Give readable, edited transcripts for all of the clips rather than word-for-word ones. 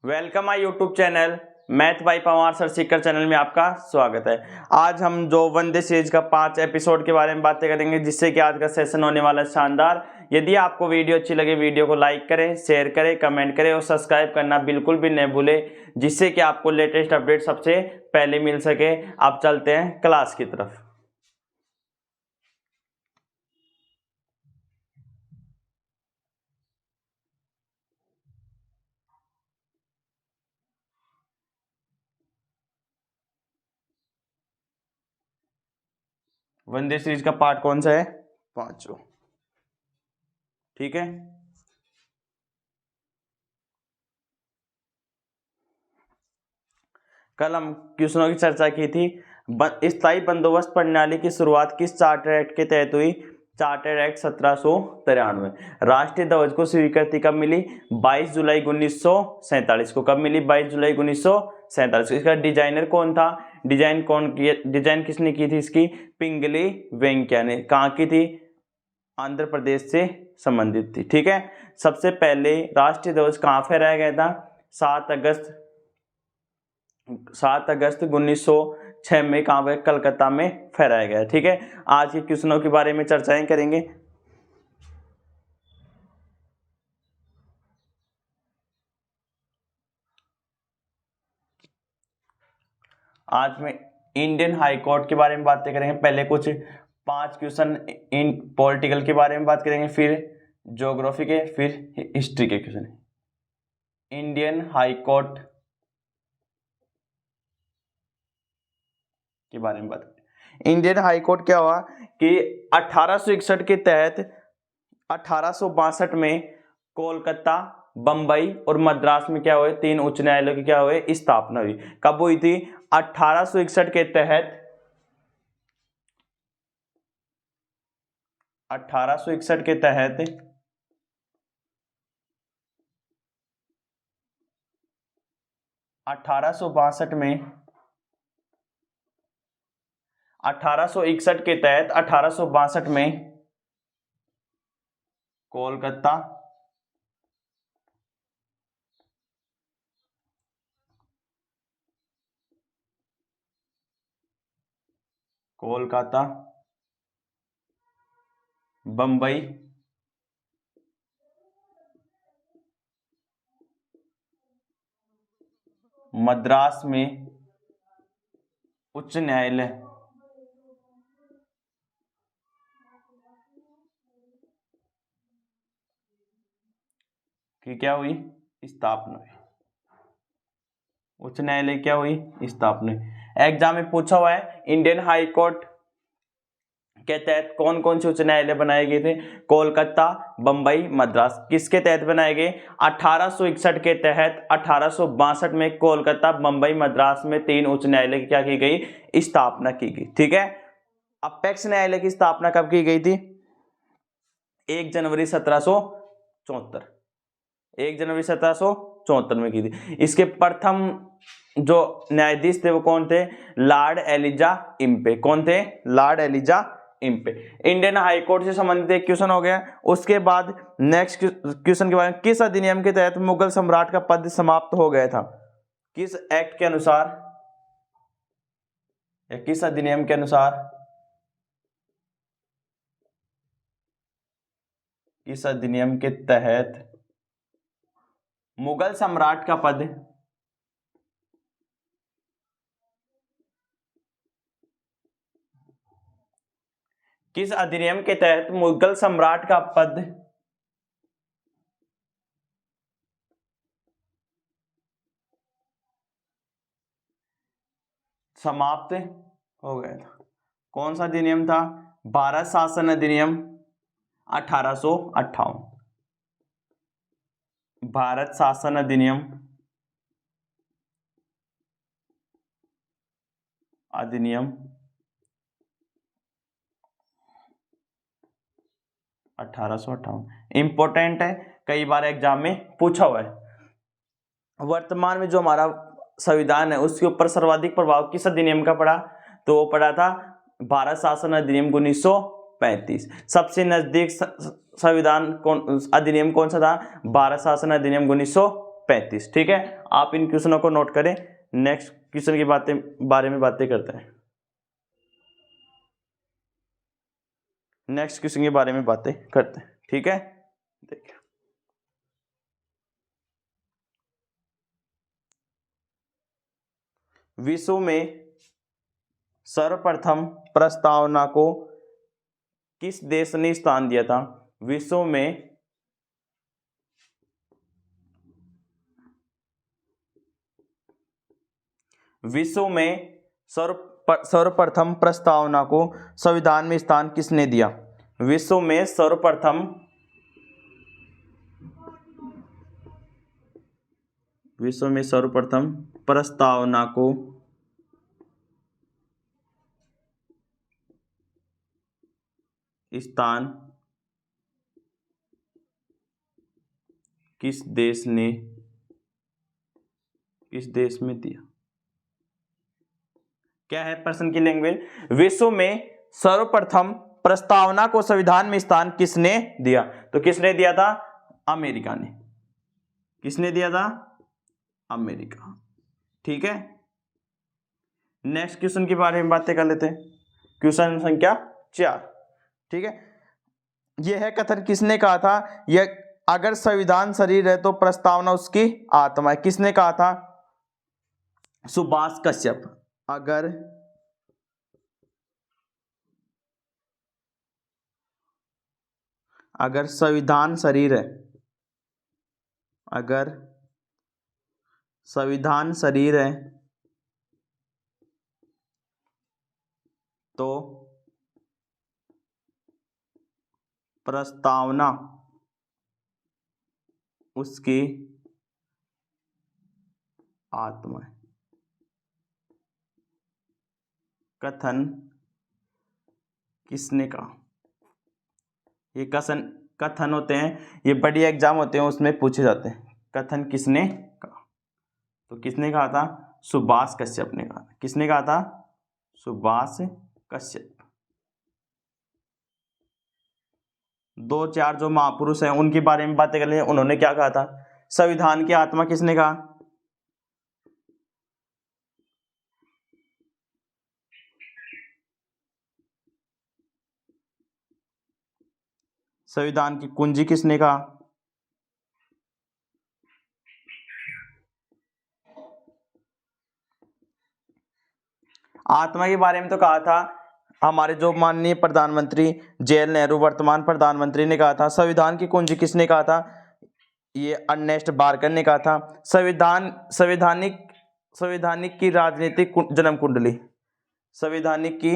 Welcome my YouTube channel math bye Pawar sir Sikar channel में आपका स्वागत है। आज हम जो वंदे सीरीज का 5 एपिसोड के बारे में बातें करेंगे, जिससे कि आज का सेशन होने वाला है शानदार। यदि आपको वीडियो अच्छी लगे, वीडियो को लाइक करें, शेयर करें, कमेंट करें और सब्सक्राइब करना बिल्कुल भी नहीं भूले, जिससे कि आपको लेटेस्ट अपडेट सबसे पहले मिल सके। आप चलते हैं क्लास की तरफ। वंदे सीरीज का पार्ट कौन सा है? 5। ठीक है, कल हम क्वेश्चनों की चर्चा की थी। स्थायी बंदोबस्त प्रणाली की शुरुआत किस चार्टर एक्ट के तहत हुई? Charter act 1793। राष्ट्रीय ध्वज को स्वीकृति कब मिली? 22 जुलाई 1947 को। कब मिली? 22 जुलाई 1947। इसका डिजाइनर कौन था? डिजाइन किसने की थी इसकी? पिंगली वेंकैया ने। कहाँ की थी? आंध्र प्रदेश से संबंधित थी। ठीक है, सबसे पहले राष्ट्रीय ध्वज कहाँ फहराया गया था? 7 अगस्त 1906 में। कहाँ पे? कलकत्ता में फहराया गया। ठीक है, आज के क्वेश्चनों के बारे में चर्चाएं करेंगे। आज में इंडियन हाई कोर्ट के बारे में बातें करेंगे। पहले कुछ 5 क्वेश्चन इन पॉलिटिकल के बारे में बात करेंगे, फिर ज्योग्राफी के, फिर हिस्ट्री के क्वेश्चन। इंडियन हाई कोर्ट के बारे में बात करें। इंडियन हाई कोर्ट क्या हुआ कि 1861 के तहत 1862 में कोलकाता, बंबई और मद्रास में क्या हुए? 3 उच्च न्यायालयों की क्या हुए? स्थापना हुई। कब हुई थी? 1861 के तहत 1861 के तहत 1862 में 1861 के तहत 1862 में कोलकाता, बंबई, मद्रास में उच्च न्यायालय की क्या हुई? स्थापना हुई। उच्च न्यायालय क्या हुई? स्थापना हुई। एग्जाम में पूछा हुआ है इंडियन हाई कोर्ट के तहत कौन कौन से उच्च न्यायालय बनाए गए थे? कोलकाता, बंबई, मद्रास। किसके तहत बनाए गए? 1861 के तहत 1862 में कोलकाता, बंबई, मद्रास में 3 उच्च न्यायालय की क्या की गई? स्थापना की गई। ठीक है, अपेक्स न्यायालय की स्थापना कब की गई थी? 1 जनवरी 1774। 1 जनवरी 1774 में की थी। इसके प्रथम जो न्यायाधीश थे वो कौन थे? Lord Elijah Impey. कौन थे? Lord Elijah Impey. Indian high court से संबंधित एक क्वेश्चन हो गया। उसके बाद नेक्स्ट क्वेश्चन के बारे में, किस अधिनियम के तहत मुगल सम्राट का पद समाप्त हो गया था? किस एक्ट के अनुसार या किस अधिनियम के अनुसार? किस अधिनियम के तहत मुगल सम्राट का पद किस अधिनियम के तहत मुगल सम्राट का पद समाप्त हो गया था? कौन सा अधिनियम था? भारत शासन अधिनियम 1858। भारत शासन अधिनियम 1858 इंपॉर्टेंट है, कई बार एग्जाम में पूछा हुआ है। वर्तमान में जो हमारा संविधान है उसके ऊपर सर्वाधिक प्रभाव किस अधिनियम का पड़ा? तो वो पड़ा था भारत शासन अधिनियम 1935। सबसे नजदीक संविधान कौन अधिनियम कौन सा था? भारत शासन अधिनियम 1935। 1935। ठीक है, आप इन क्वेश्चनों को नोट करें। नेक्स्ट क्वेश्चन की बारे में बातें करते हैं। नेक्स्ट क्वेश्चन के बारे में बातें करते हैं। ठीक है, देखिए विश्व में सर्वप्रथम प्रस्तावना को किस देश ने स्थान दिया था? विश्व में सर्वप्रथम प्रस्तावना को संविधान में स्थान किसने दिया? विश्व में सर्वप्रथम प्रस्तावना को स्थान किस देश में दिया? क्या है प्रश्न की लैंग्वेज? विश्व में सर्वप्रथम प्रस्तावना को संविधान में स्थान किसने दिया? तो किसने दिया था? अमेरिका ने। किसने दिया था? अमेरिका। ठीक है, नेक्स्ट क्वेश्चन के बारे में बातें कर लेते हैं। क्वेश्चन संख्या 4। ठीक है, यह है कथन किसने कहा था? यह अगर संविधान शरीर है तो प्रस्तावना उसकी आत्मा है। किसने कहा था? सुभाष कश्यप। अगर संविधान शरीर है, तो प्रस्तावना उसकी आत्मा है। कथन किसने कहा? ये कथन होते हैं, ये बड़ी एग्जाम होते हैं, उसमें पूछे जाते हैं। कथन किसने कहा? तो किसने कहा था? सुभाष कश्यप ने कहा था। किसने कहा था? सुभाष कश्यप। 2-4 जो महापुरुष हैं उनके बारे में बातें कर लें। उन्होंने क्या कहा था? संविधान की आत्मा किसने कहा? संविधान की कुंजी किसने कहा? आत्मा के बारे में तो कहा था हमारे जो माननीय प्रधानमंत्री जवाहरलाल नेहरू वर्तमान प्रधानमंत्री ने कहा था। संविधान की कुंजी किसने कहा था? ये अर्नेस्ट बारकर ने कहा था। संवैधानिक की राजनीतिक जन्म कुंडली, संवैधानिक की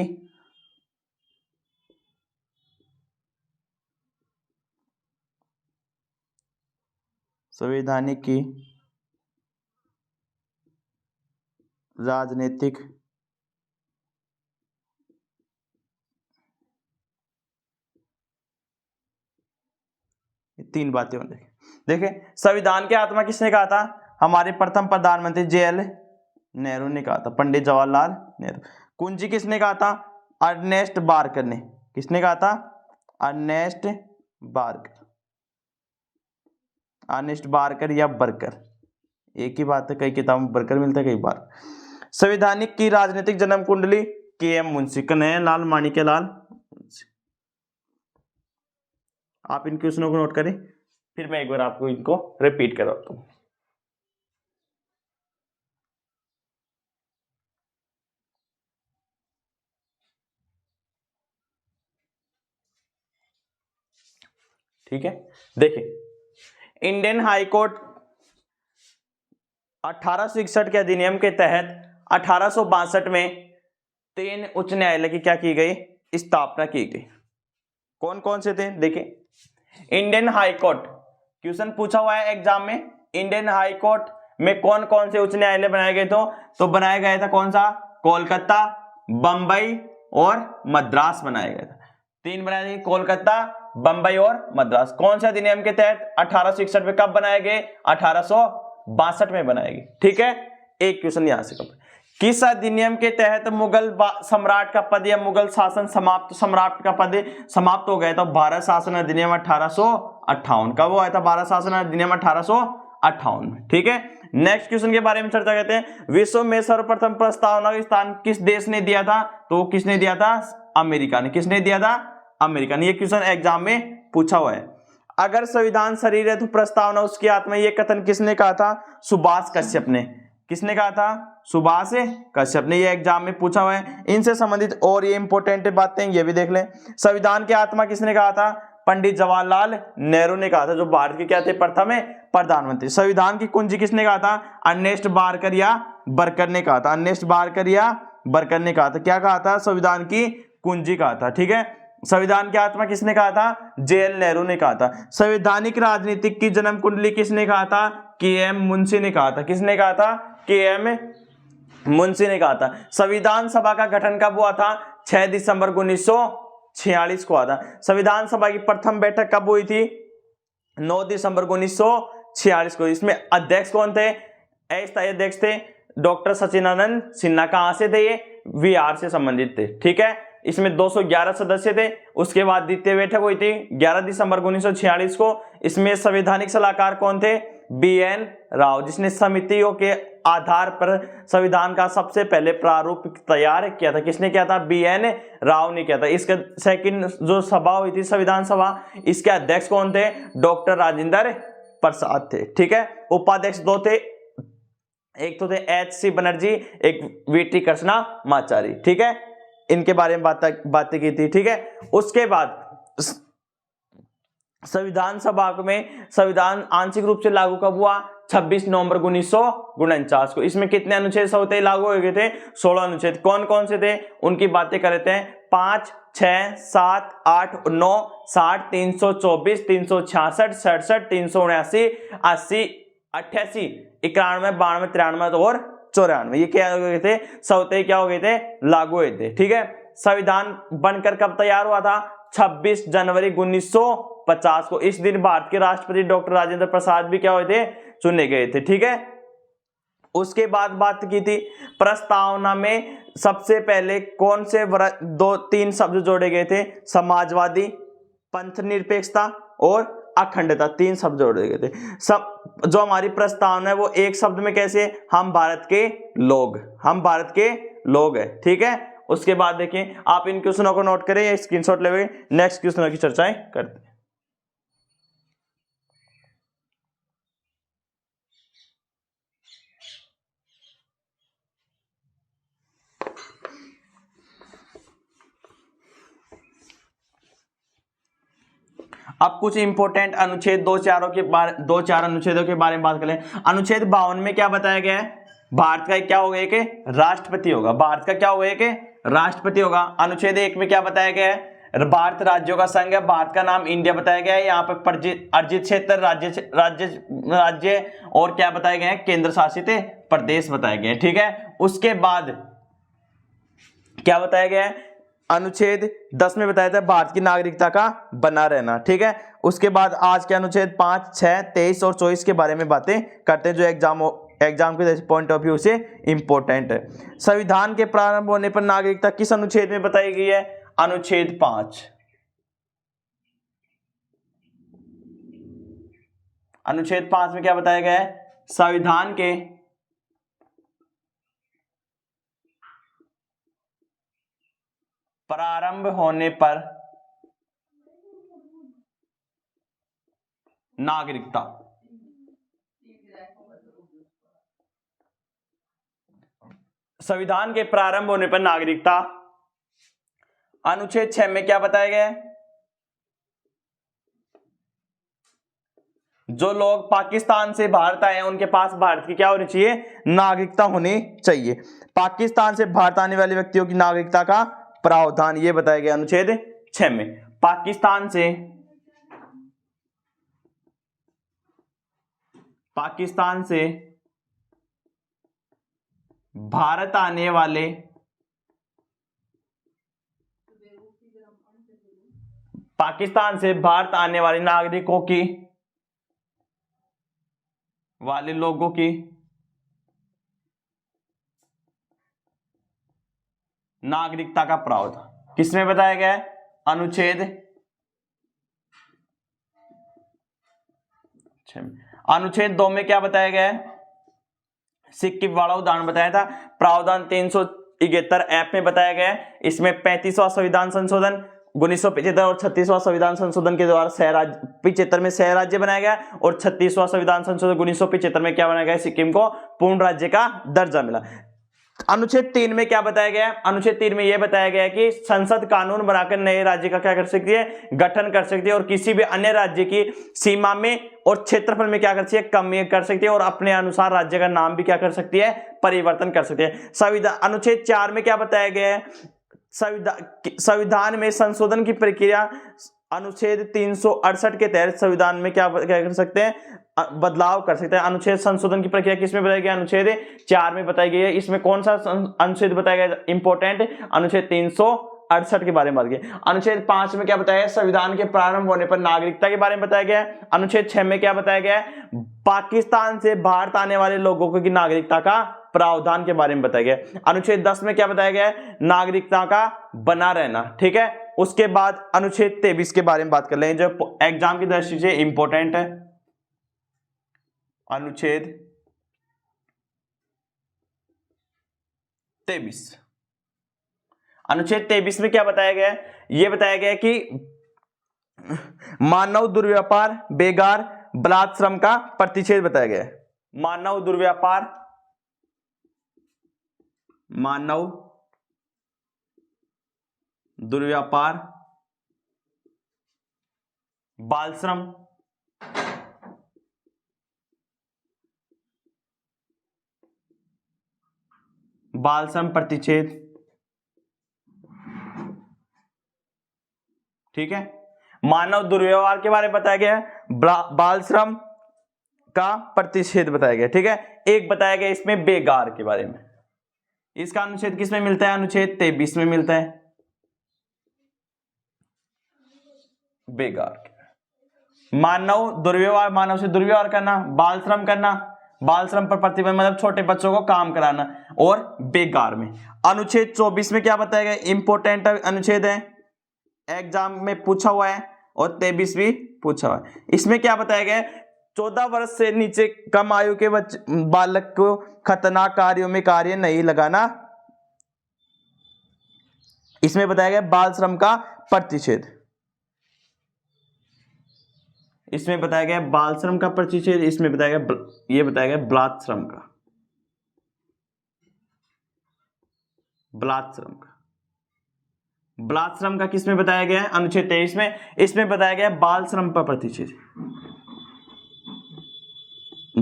राजनीतिक तीन बातें होंगी। देखिए, संविधान की आत्मा किसने कहा था? हमारे प्रथम प्रधानमंत्री जवाहरलाल नेहरू ने कहा था, पंडित जवाहरलाल नेहरू। कुंजी किसने कहा था? अर्नेस्ट बारकर ने। किसने कहा था? अर्नेस्ट बारकर या बरकर, एक ही बात है, कई किताबों में बरकर मिलता है, कई बार। संवैधानिक की राजनीतिक जन्म कुंडली के.एम. मुंशी, कन्हैयालाल माणिक्यलाल मुंशी। आप इन क्वेश्चनों को नोट करें, फिर मैं एक बार आपको इनको रिपीट कराता हूं। ठीक है, देखिए इंडियन हाई कोर्ट 1861 के अधिनियम के तहत 1862 में 3 उच्च न्यायालय की क्या की गई? स्थापना की गई। कौन कौन से थे? देखिए, इंडियन हाई कोर्ट, क्वेश्चन पूछा हुआ है एग्जाम में, इंडियन हाई कोर्ट में कौन कौन से उच्च न्यायालय बनाए गए? तो बनाया गया था कौन सा? कोलकाता, बंबई और मद्रास बनाया गया था। 3 बनाए थे, कोलकाता, बंबई और मद्रास। कौन से अधिनियम के तहत? 1861 में। कब बनाए गए? 1862 में बनाए गए। ठीक है, एक क्वेश्चन यहां से कब, किस अधिनियम के तहत मुगल सम्राट का पद या मुगल शासन सम्राट का पद समाप्त हो गया था? भारत शासन अधिनियम 1858 का वो आया था, भारत शासन अधिनियम 1858। 1958 में। ठीक है, नेक्स्ट क्वेश्चन के बारे में चर्चा करते हैं। विश्व में सर्वप्रथम प्रस्तावना का स्थान किस देश ने दिया था? तो किसने दिया था? अमेरिका ने। किसने दिया था? अमेरिका ने। ये क्वेश्चन एग्जाम में पूछा हुआ है। अगर संविधान शरीर है तो प्रस्तावना उसकी आत्मा, ये कथन किसने कहा था? सुभाष कश्यप ने। किसने कहा था? सुभाष कश्यप ने। ये एग्जाम में पूछा हुआ है। इनसे संबंधित और ये इंपॉर्टेंट बातें ये भी देख लें। संविधान की आत्मा किसने कहा था? पंडित जवाहरलाल नेहरू ने कहा था, जो भारत के क्या थे? प्रथम प्रधानमंत्री। संविधान की कुंजी किसने कहा था? अर्नेस्ट बारकर या बरकर ने कहा था। अर्नेस्ट बारकर या बरकर ने कहा था। क्या कहा था? संविधान की कुंजी कहा था। ठीक है, संविधान की आत्मा किसने कहा था? जेएल नेहरू ने कहा था। संवैधानिक राजनीतिक की जन्म कुंडली किसने कहा था? के.एम. मुंशी ने कहा था। किसने कहा था? के.एम. मुंशी ने कहा था। संविधान सभा का गठन कब हुआ था? 6 दिसंबर 1946 को हुआ था। संविधान सभा की प्रथम बैठक कब हुई थी? 9 दिसंबर 1946 को। इसमें अध्यक्ष कौन थे? अस्थायी अध्यक्ष थे डॉक्टर सचिदानंद सिन्हा। कहां से थे? ये बिहार से संबंधित थे। ठीक है, इसमें 211 सदस्य थे। उसके बाद द्वितीय बैठक हुई थी 11 दिसंबर 1946 को। इसमें संवैधानिक सलाहकार कौन थे? बी.एन. राव, जिसने समितियों के आधार पर संविधान का सबसे पहले प्रारूप तैयार किया था। किसने किया था? बी.एन. राव ने किया था। इसका सेकंड जो सभा हुई थी संविधान सभा, इसके अध्यक्ष कौन थे? डॉक्टर राजेंद्र प्रसाद थे। ठीक है, उपाध्यक्ष 2 थे, एक तो थे H.C. बनर्जी, एक वी.टी. कृष्णामाचारी। ठीक है, इनके बारे में बातें की थी। ठीक है, उसके बाद संविधान सभा में संविधान आंशिक रूप से लागू कब हुआ? 26 नवंबर 1949 को। इसमें कितने अनुच्छेद होते लागू हो गए थे? 16 अनुच्छेद। कौन कौन से थे उनकी बातें कर लेते हैं। 5, 6, 7, 8, 9, 60, 324, 366, 67, 379, 80, 88, 91, 92, 93 और 94। ये क्या हो गए थे? सौते क्या हो गए थे? लागू हुए थे। ठीक है, संविधान बनकर कब तैयार हुआ था? 26 जनवरी 1950 को। इस दिन भारत के राष्ट्रपति डॉक्टर राजेंद्र प्रसाद भी क्या हुए थे? चुने गए थे। ठीक है, उसके बाद बात की थी प्रस्तावना में सबसे पहले कौन से 2-3 शब्द जोड़े गए थे? समाजवादी, पंथ निरपेक्षता और अखंडता, 3 शब्द जोड़े गए थे। सब जो हमारी प्रस्तावना है वो एक शब्द में कैसे? हम भारत के लोग, हम भारत के लोग है। ठीक है, उसके बाद देखिए आप इन क्वेश्चनों को नोट करें या स्क्रीनशॉट ले, नेक्स्ट क्वेश्चनों की चर्चाएं करते हैं। अब कुछ इंपोर्टेंट अनुच्छेद 2-4 अनुच्छेदों के बारे में बात करें। अनुच्छेद 52 में क्या बताया गया है? भारत का क्या होगा? एक राष्ट्रपति होगा। भारत का क्या होगा? एक राष्ट्रपति होगा। अनुच्छेद 1 में क्या बताया गया है? भारत राज्यों का संघ है। भारत का नाम इंडिया बताया गया है। यहाँ पर अर्जित क्षेत्र, राज्य और क्या बताए गए हैं? केंद्र शासित प्रदेश बताए गए हैं। ठीक है, उसके बाद क्या बताया गया है? अनुच्छेद 10 में बताया था भारत की नागरिकता का बना रहना। ठीक है, उसके बाद आज के अनुच्छेद 5, 6, 23 और 24 के बारे में बातें करते हैं, जो एग्जाम के पॉइंट ऑफ व्यू से इंपॉर्टेंट है। संविधान के प्रारंभ होने पर नागरिकता किस अनुच्छेद में बताई गई है? अनुच्छेद 5। अनुच्छेद 5 में क्या बताया गया है? संविधान के प्रारंभ होने पर नागरिकता, संविधान के प्रारंभ होने पर नागरिकता। अनुच्छेद 6 में क्या बताया गया है? जो लोग पाकिस्तान से भारत आए हैं उनके पास भारत की क्या होनी चाहिए? नागरिकता होनी चाहिए। पाकिस्तान से भारत आने वाले व्यक्तियों की नागरिकता का प्रावधान, ये बताया गया अनुच्छेद 6 में। पाकिस्तान से भारत आने वाले नागरिकों की, वाले लोगों की नागरिकता का प्रावधान किसमें बताया गया है? अनुच्छेद 6 में। अनुच्छेद 2 में क्या बताया गया है, सिक्किम वाला उदाहरण बताया था। प्रावधान 371 ऐप में बताया गया है। इसमें 35वां संविधान संशोधन 1975 और 36वां संविधान संशोधन के द्वारा शहर राज्य 75 में शहर राज्य बनाया गया और 36वां संविधान संशोधन 1975 में क्या बनाया गया, सिक्किम को पूर्ण राज्य का दर्जा मिला। अनुच्छेद 3 में क्या बताया गया है, अनुच्छेद 3 में यह बताया गया है कि संसद कानून बनाकर नए राज्य का क्या कर सकती है, गठन कर सकती है और किसी भी अन्य राज्य की सीमा में और क्षेत्रफल में क्या कर सकती है, कमी कर सकती है और अपने अनुसार राज्य का नाम भी क्या कर सकती है, परिवर्तन कर सकती है। संविधान अनुच्छेद 4 में क्या बताया गया है, संविधान में संशोधन की प्रक्रिया अनुच्छेद 368 के तहत संविधान में क्या कर सकते हैं, बदलाव कर सकते हैं। अनुच्छेद संशोधन की प्रक्रिया किसमें बताई गई, अनुच्छेद 4 में बताई गई है। इसमें कौन सा अनुच्छेद बताया गया इंपॉर्टेंट, अनुच्छेद 368 के बारे में बात की। अनुच्छेद 5 में क्या बताया गया, संविधान के प्रारंभ होने पर नागरिकता के बारे में बताया गया है। अनुच्छेद 6 में क्या बताया गया है, पाकिस्तान से भारत आने वाले लोगों की नागरिकता का प्रावधान के बारे में बताया गया। अनुच्छेद 10 में क्या बताया गया है, नागरिकता का बना रहना। ठीक है, उसके बाद अनुच्छेद 23 के बारे में बात कर लें जो एग्जाम की दृष्टि से इंपॉर्टेंट है। अनुच्छेद 23, अनुच्छेद 23 में क्या बताया गया है, यह बताया गया है कि मानव दुर्व्यापार, बेगार, बलात् श्रम का प्रतिषेध बताया गया है। मानव दुर्व्यापार, मानव दुर्व्यापार, बाल श्रम, बाल श्रम प्रतिषेध। ठीक है, मानव दुर्व्यवहार के बारे में बताया गया है, बाल श्रम का प्रतिषेध बताया गया। ठीक है, एक बताया गया इसमें बेगार के बारे में। इसका अनुच्छेद किसमें मिलता है, अनुच्छेद 23 में मिलता है, बेगार। मानव दुर्व्यवहार, मानव से दुर्व्यवहार करना, बाल श्रम करना, बाल श्रम पर प्रतिबंध मतलब छोटे बच्चों को काम कराना, और बेगार में। अनुच्छेद 24 में क्या बताया गया, इंपॉर्टेंट अनुच्छेद है, एग्जाम में पूछा हुआ है और 23 भी पूछा हुआ है। इसमें क्या बताया गया है, 14 वर्ष से नीचे कम आयु के बालक को खतरनाक कार्यों में कार्य नहीं लगाना। इसमें बताया गया बाल श्रम का प्रतिषेध, इसमें बताया गया बाल श्रम का प्रतिषेध, इसमें बताया गया, ये बताया गया बलात् श्रम का, बलात् श्रम का। बलात् श्रम का किसमें बताया गया है, अनुच्छेद 23 में। इसमें बताया गया बाल श्रम का प्रतिषेध,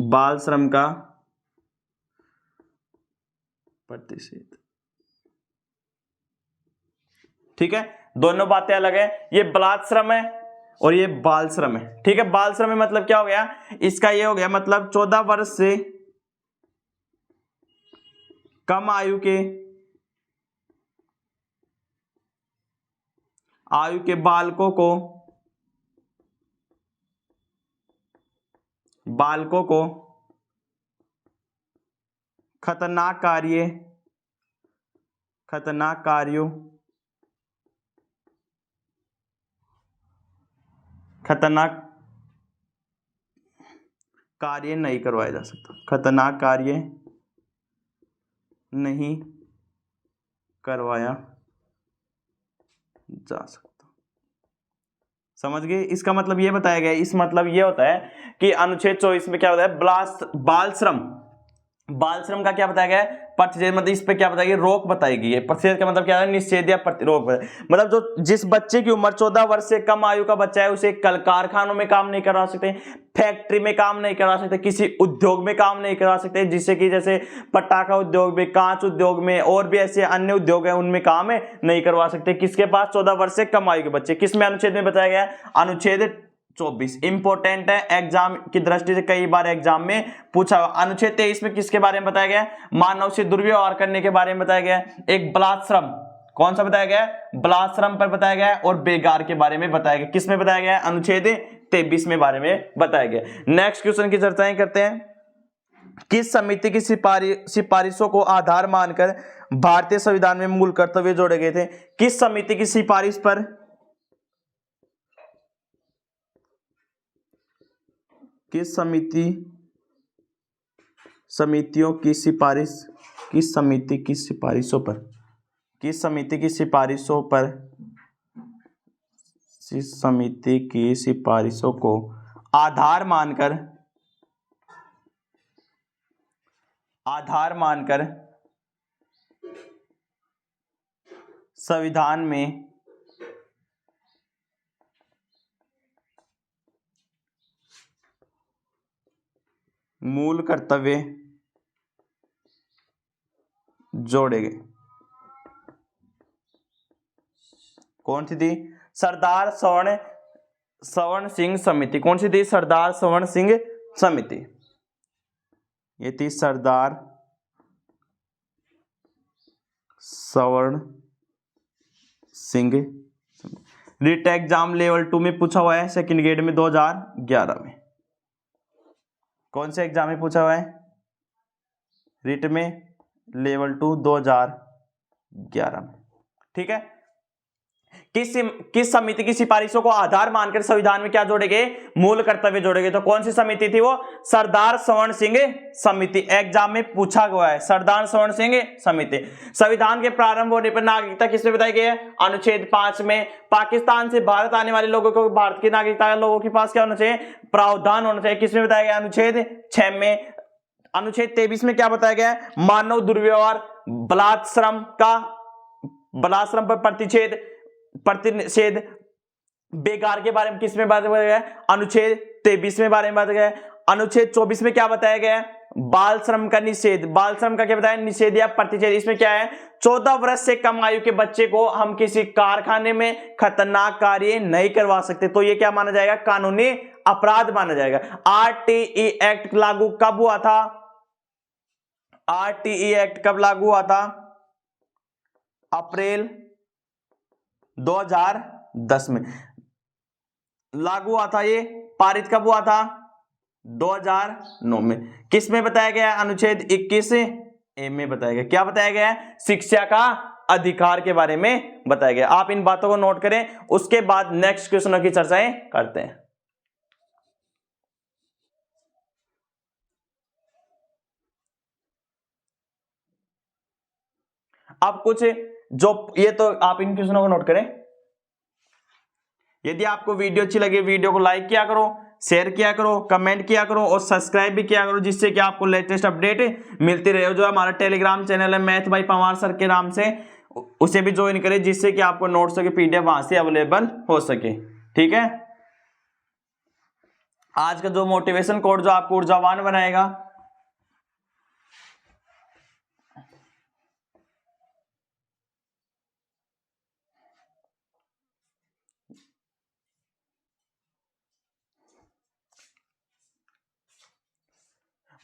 बाल श्रम का प्रतिषेध। ठीक है, दोनों बातें अलग है, ये बलात् श्रम है और ये बाल श्रम है। ठीक है, बाल श्रम में मतलब क्या हो गया, इसका ये हो गया मतलब 14 वर्ष से कम आयु के बालकों को खतरनाक कार्य नहीं करवाया जा सकता, खतरनाक कार्य नहीं करवाया जा सकता। समझ गए, इसका मतलब ये बताया गया, इस मतलब ये होता है कि अनुच्छेद 24 में क्या होता है, बाल श्रम का क्या बताया गया है, प्रतिषेध, मतलब इस पे क्या बताया गया, रोक बताई गई है। प्रतिषेध का मतलब क्या है, निषेध या प्रतिरोध, मतलब जो जिस बच्चे की उम्र 14 वर्ष से कम आयु का बच्चा है उसे कल कारखानों में काम नहीं करवा सकते, फैक्ट्री में काम नहीं करवा सकते, किसी उद्योग में काम नहीं करवा सकते, जिससे कि जैसे पटाखा उद्योग में, कांच उद्योग में और भी ऐसे अन्य उद्योग है उनमें काम नहीं करवा सकते किसके पास 14 वर्ष से कम आयु के बच्चे। किसमें अनुच्छेद में बताया गया है, अनुच्छेद 24। इंपॉर्टेंट है, एग्जाम की दृष्टि से कई बार एग्जाम में पूछा हुआ। अनुच्छेद 23 में किसके बारे में बताया गया है, मानव से दुर्व्यवहार करने के बारे में बताया गया है। एक बलात् श्रम, कौन सा बताया गया है, बलात् श्रम पर बताया गया है, और बेगार के बारे में बताया गया। किसमें बताया गया है, अनुच्छेद 23 में बारे में बताया गया। नेक्स्ट क्वेश्चन की चर्चाएं करते हैं। किस समिति की सिफारिशों को आधार मानकर भारतीय संविधान में मूल कर्तव्य जोड़े गए थे? किस समिति की सिफारिश पर किस समितियों की सिफारिश किस समिति की सिफारिशों पर किस समिति की सिफारिशों पर किस समिति की सिफारिशों को आधार मानकर संविधान में मूल कर्तव्य जोड़े गए? कौन सी थी? सरदार सवर्ण सिंह समिति। कौन सी थी? सरदार सवर्ण सिंह समिति। ये थी सरदार सवर्ण सिंह। रिट एग्जाम लेवल 2 में पूछा हुआ है, सेकंड ग्रेड में 2011 में। कौन से एग्जाम में पूछा हुआ है? रिट में लेवल 2 2011 में। ठीक है। किस समिति की सिफारिशों को आधार मानकर संविधान में क्या जोड़े गए? मूल कर्तव्य जोड़े गए। तो कौन सी समिति थी वो? सरदार सवर्ण सिंह समिति। एग्जाम में पूछा गया है, सरदार सवर्ण सिंह समिति। संविधान के प्रारंभ होने पर नागरिकता किसमें बताई गई है? अनुच्छेद 5 में। पाकिस्तान से भारत आने वाले लोगों को भारत की नागरिकता लोगों के पास क्या होना चाहिए? प्रावधान होना चाहिए। किसमें बताया गया? अनुच्छेद 6 में। अनुच्छेद 23 में क्या बताया गया है? मानव दुर्व्यवहार बलात्श्रम पर प्रतिषेध बेकार के बारे में किसमें बात बताया गया है? अनुच्छेद 23 में बारे में बताया गया है। अनुच्छेद 24 में क्या बताया गया है? बाल श्रम का निषेध। बाल श्रम का क्या बताया? निषेध या प्रतिषेध। इसमें क्या है? 14 वर्ष से कम आयु के बच्चे को हम किसी कारखाने में खतरनाक कार्य नहीं करवा सकते। तो ये क्या माना जाएगा? कानूनी अपराध माना जाएगा। आरटीई एक्ट लागू कब हुआ था? आरटीई एक्ट कब लागू हुआ था? अप्रैल 2010 में लागू हुआ था। ये पारित कब हुआ था? 2009 में। किस में बताया गया? अनुच्छेद 21A में बताया गया। क्या बताया गया है? शिक्षा का अधिकार के बारे में बताया गया। आप इन बातों को नोट करें, उसके बाद नेक्स्ट क्वेश्चनों की चर्चाएं करते हैं। अब कुछ जो ये तो आप इन क्वेश्चनों को नोट करें। यदि आपको वीडियो अच्छी लगे, वीडियो को लाइक किया करो, शेयर किया करो, कमेंट किया करो और सब्सक्राइब भी किया करो, जिससे कि आपको लेटेस्ट अपडेट मिलती रहे। जो हमारा टेलीग्राम चैनल है मैथ बाय पवार सर के नाम से, उसे भी ज्वाइन करें, जिससे कि आपको नोट्स की पीडीएफ वहां से अवेलेबल हो सके। ठीक है। आज का जो मोटिवेशन कोड जो आपको ऊर्जावान बनाएगा,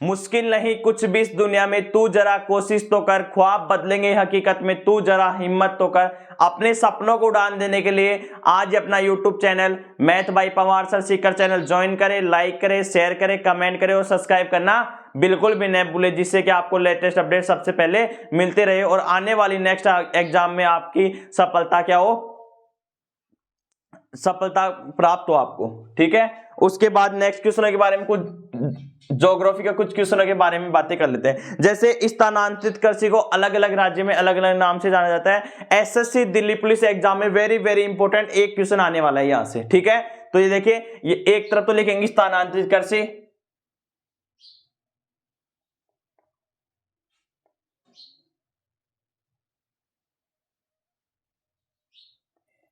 मुश्किल नहीं कुछ भी इस दुनिया में, तू जरा कोशिश तो कर, ख्वाब बदलेंगे हकीकत में, तू जरा हिम्मत तो कर। अपने सपनों को उड़ान देने के लिए आज अपना YouTube channel math bye Pawar sir Sikar channel join करें, लाइक करें, शेयर करें, कमेंट करें और सब्सक्राइब करना बिल्कुल भी न भूलें, जिससे कि आपको लेटेस्ट अपडेट सबसे पहले मिलते रहे और आने वाली नेक्स्ट एग्जाम में आपकी सफलता क्या हो, सफलता प्राप्त हो आपको। ठीक है। उसके बाद नेक्स्ट क्वेश्चन के बारे में कुछ ज्योग्राफी का कुछ क्वेश्चनों के बारे में बातें कर लेते हैं। जैसे स्थानांतरित कृषि को अलग अलग राज्य में अलग अलग नाम से जाना जाता है। एसएससी दिल्ली पुलिस एग्जाम में वेरी वेरी इंपॉर्टेंट एक क्वेश्चन आने वाला है यहां से। ठीक है। तो ये देखिए, ये एक तरफ तो लिखेंगे स्थानांतरित कृषि,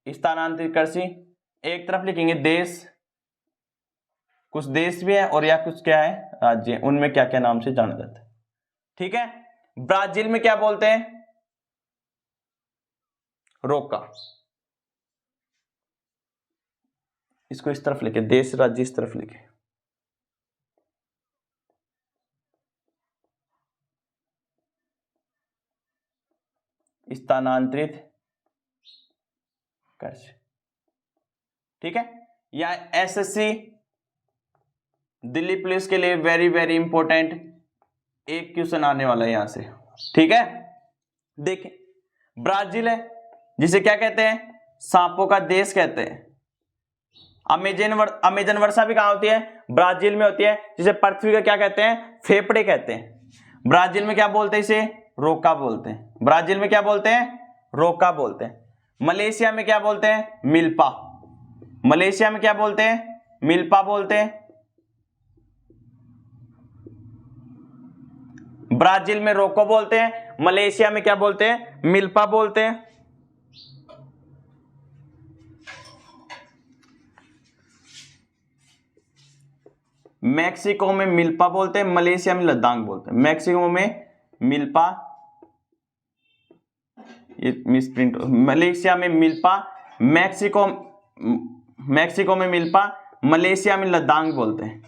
स्थानांतरित कृषि, एक तरफ लिखेंगे देश, कुछ देश भी है और या कुछ क्या है राज्य, उनमें क्या क्या नाम से जाना जाता है। ठीक है। ब्राजील में क्या बोलते हैं? रोका। इसको इस तरफ लिखे, देश राज्य इस तरफ लिखे। स्थानांतरित कृषि। ठीक है। या एसएससी दिल्ली पुलिस के लिए वेरी वेरी इंपॉर्टेंट एक क्वेश्चन आने वाला है यहां से। ठीक है। देखिए, ब्राजील है जिसे क्या कहते हैं? सांपों का देश कहते हैं। अमेजन वर्षा भी कहाँ होती है? ब्राजील में होती है, जिसे पृथ्वी का क्या कहते हैं? फेफड़े कहते हैं। ब्राजील में क्या बोलते हैं? इसे रोका बोलते हैं। ब्राजील में क्या बोलते हैं? रोका बोलते हैं। मलेशिया में क्या बोलते हैं? मिल्पा। मलेशिया में क्या बोलते हैं? मिल्पा बोलते हैं। ब्राजील में रोको बोलते हैं, मलेशिया में क्या बोलते हैं? मिल्पा बोलते हैं। मैक्सिको में मिल्पा बोलते हैं, मलेशिया में लद्दाख बोलते हैं। मैक्सिको में मिल्पा, ये मिसप्रिंट, मलेशिया में मिल्पा, मैक्सिको में मिल्पा, मलेशिया में लद्दाख बोलते हैं।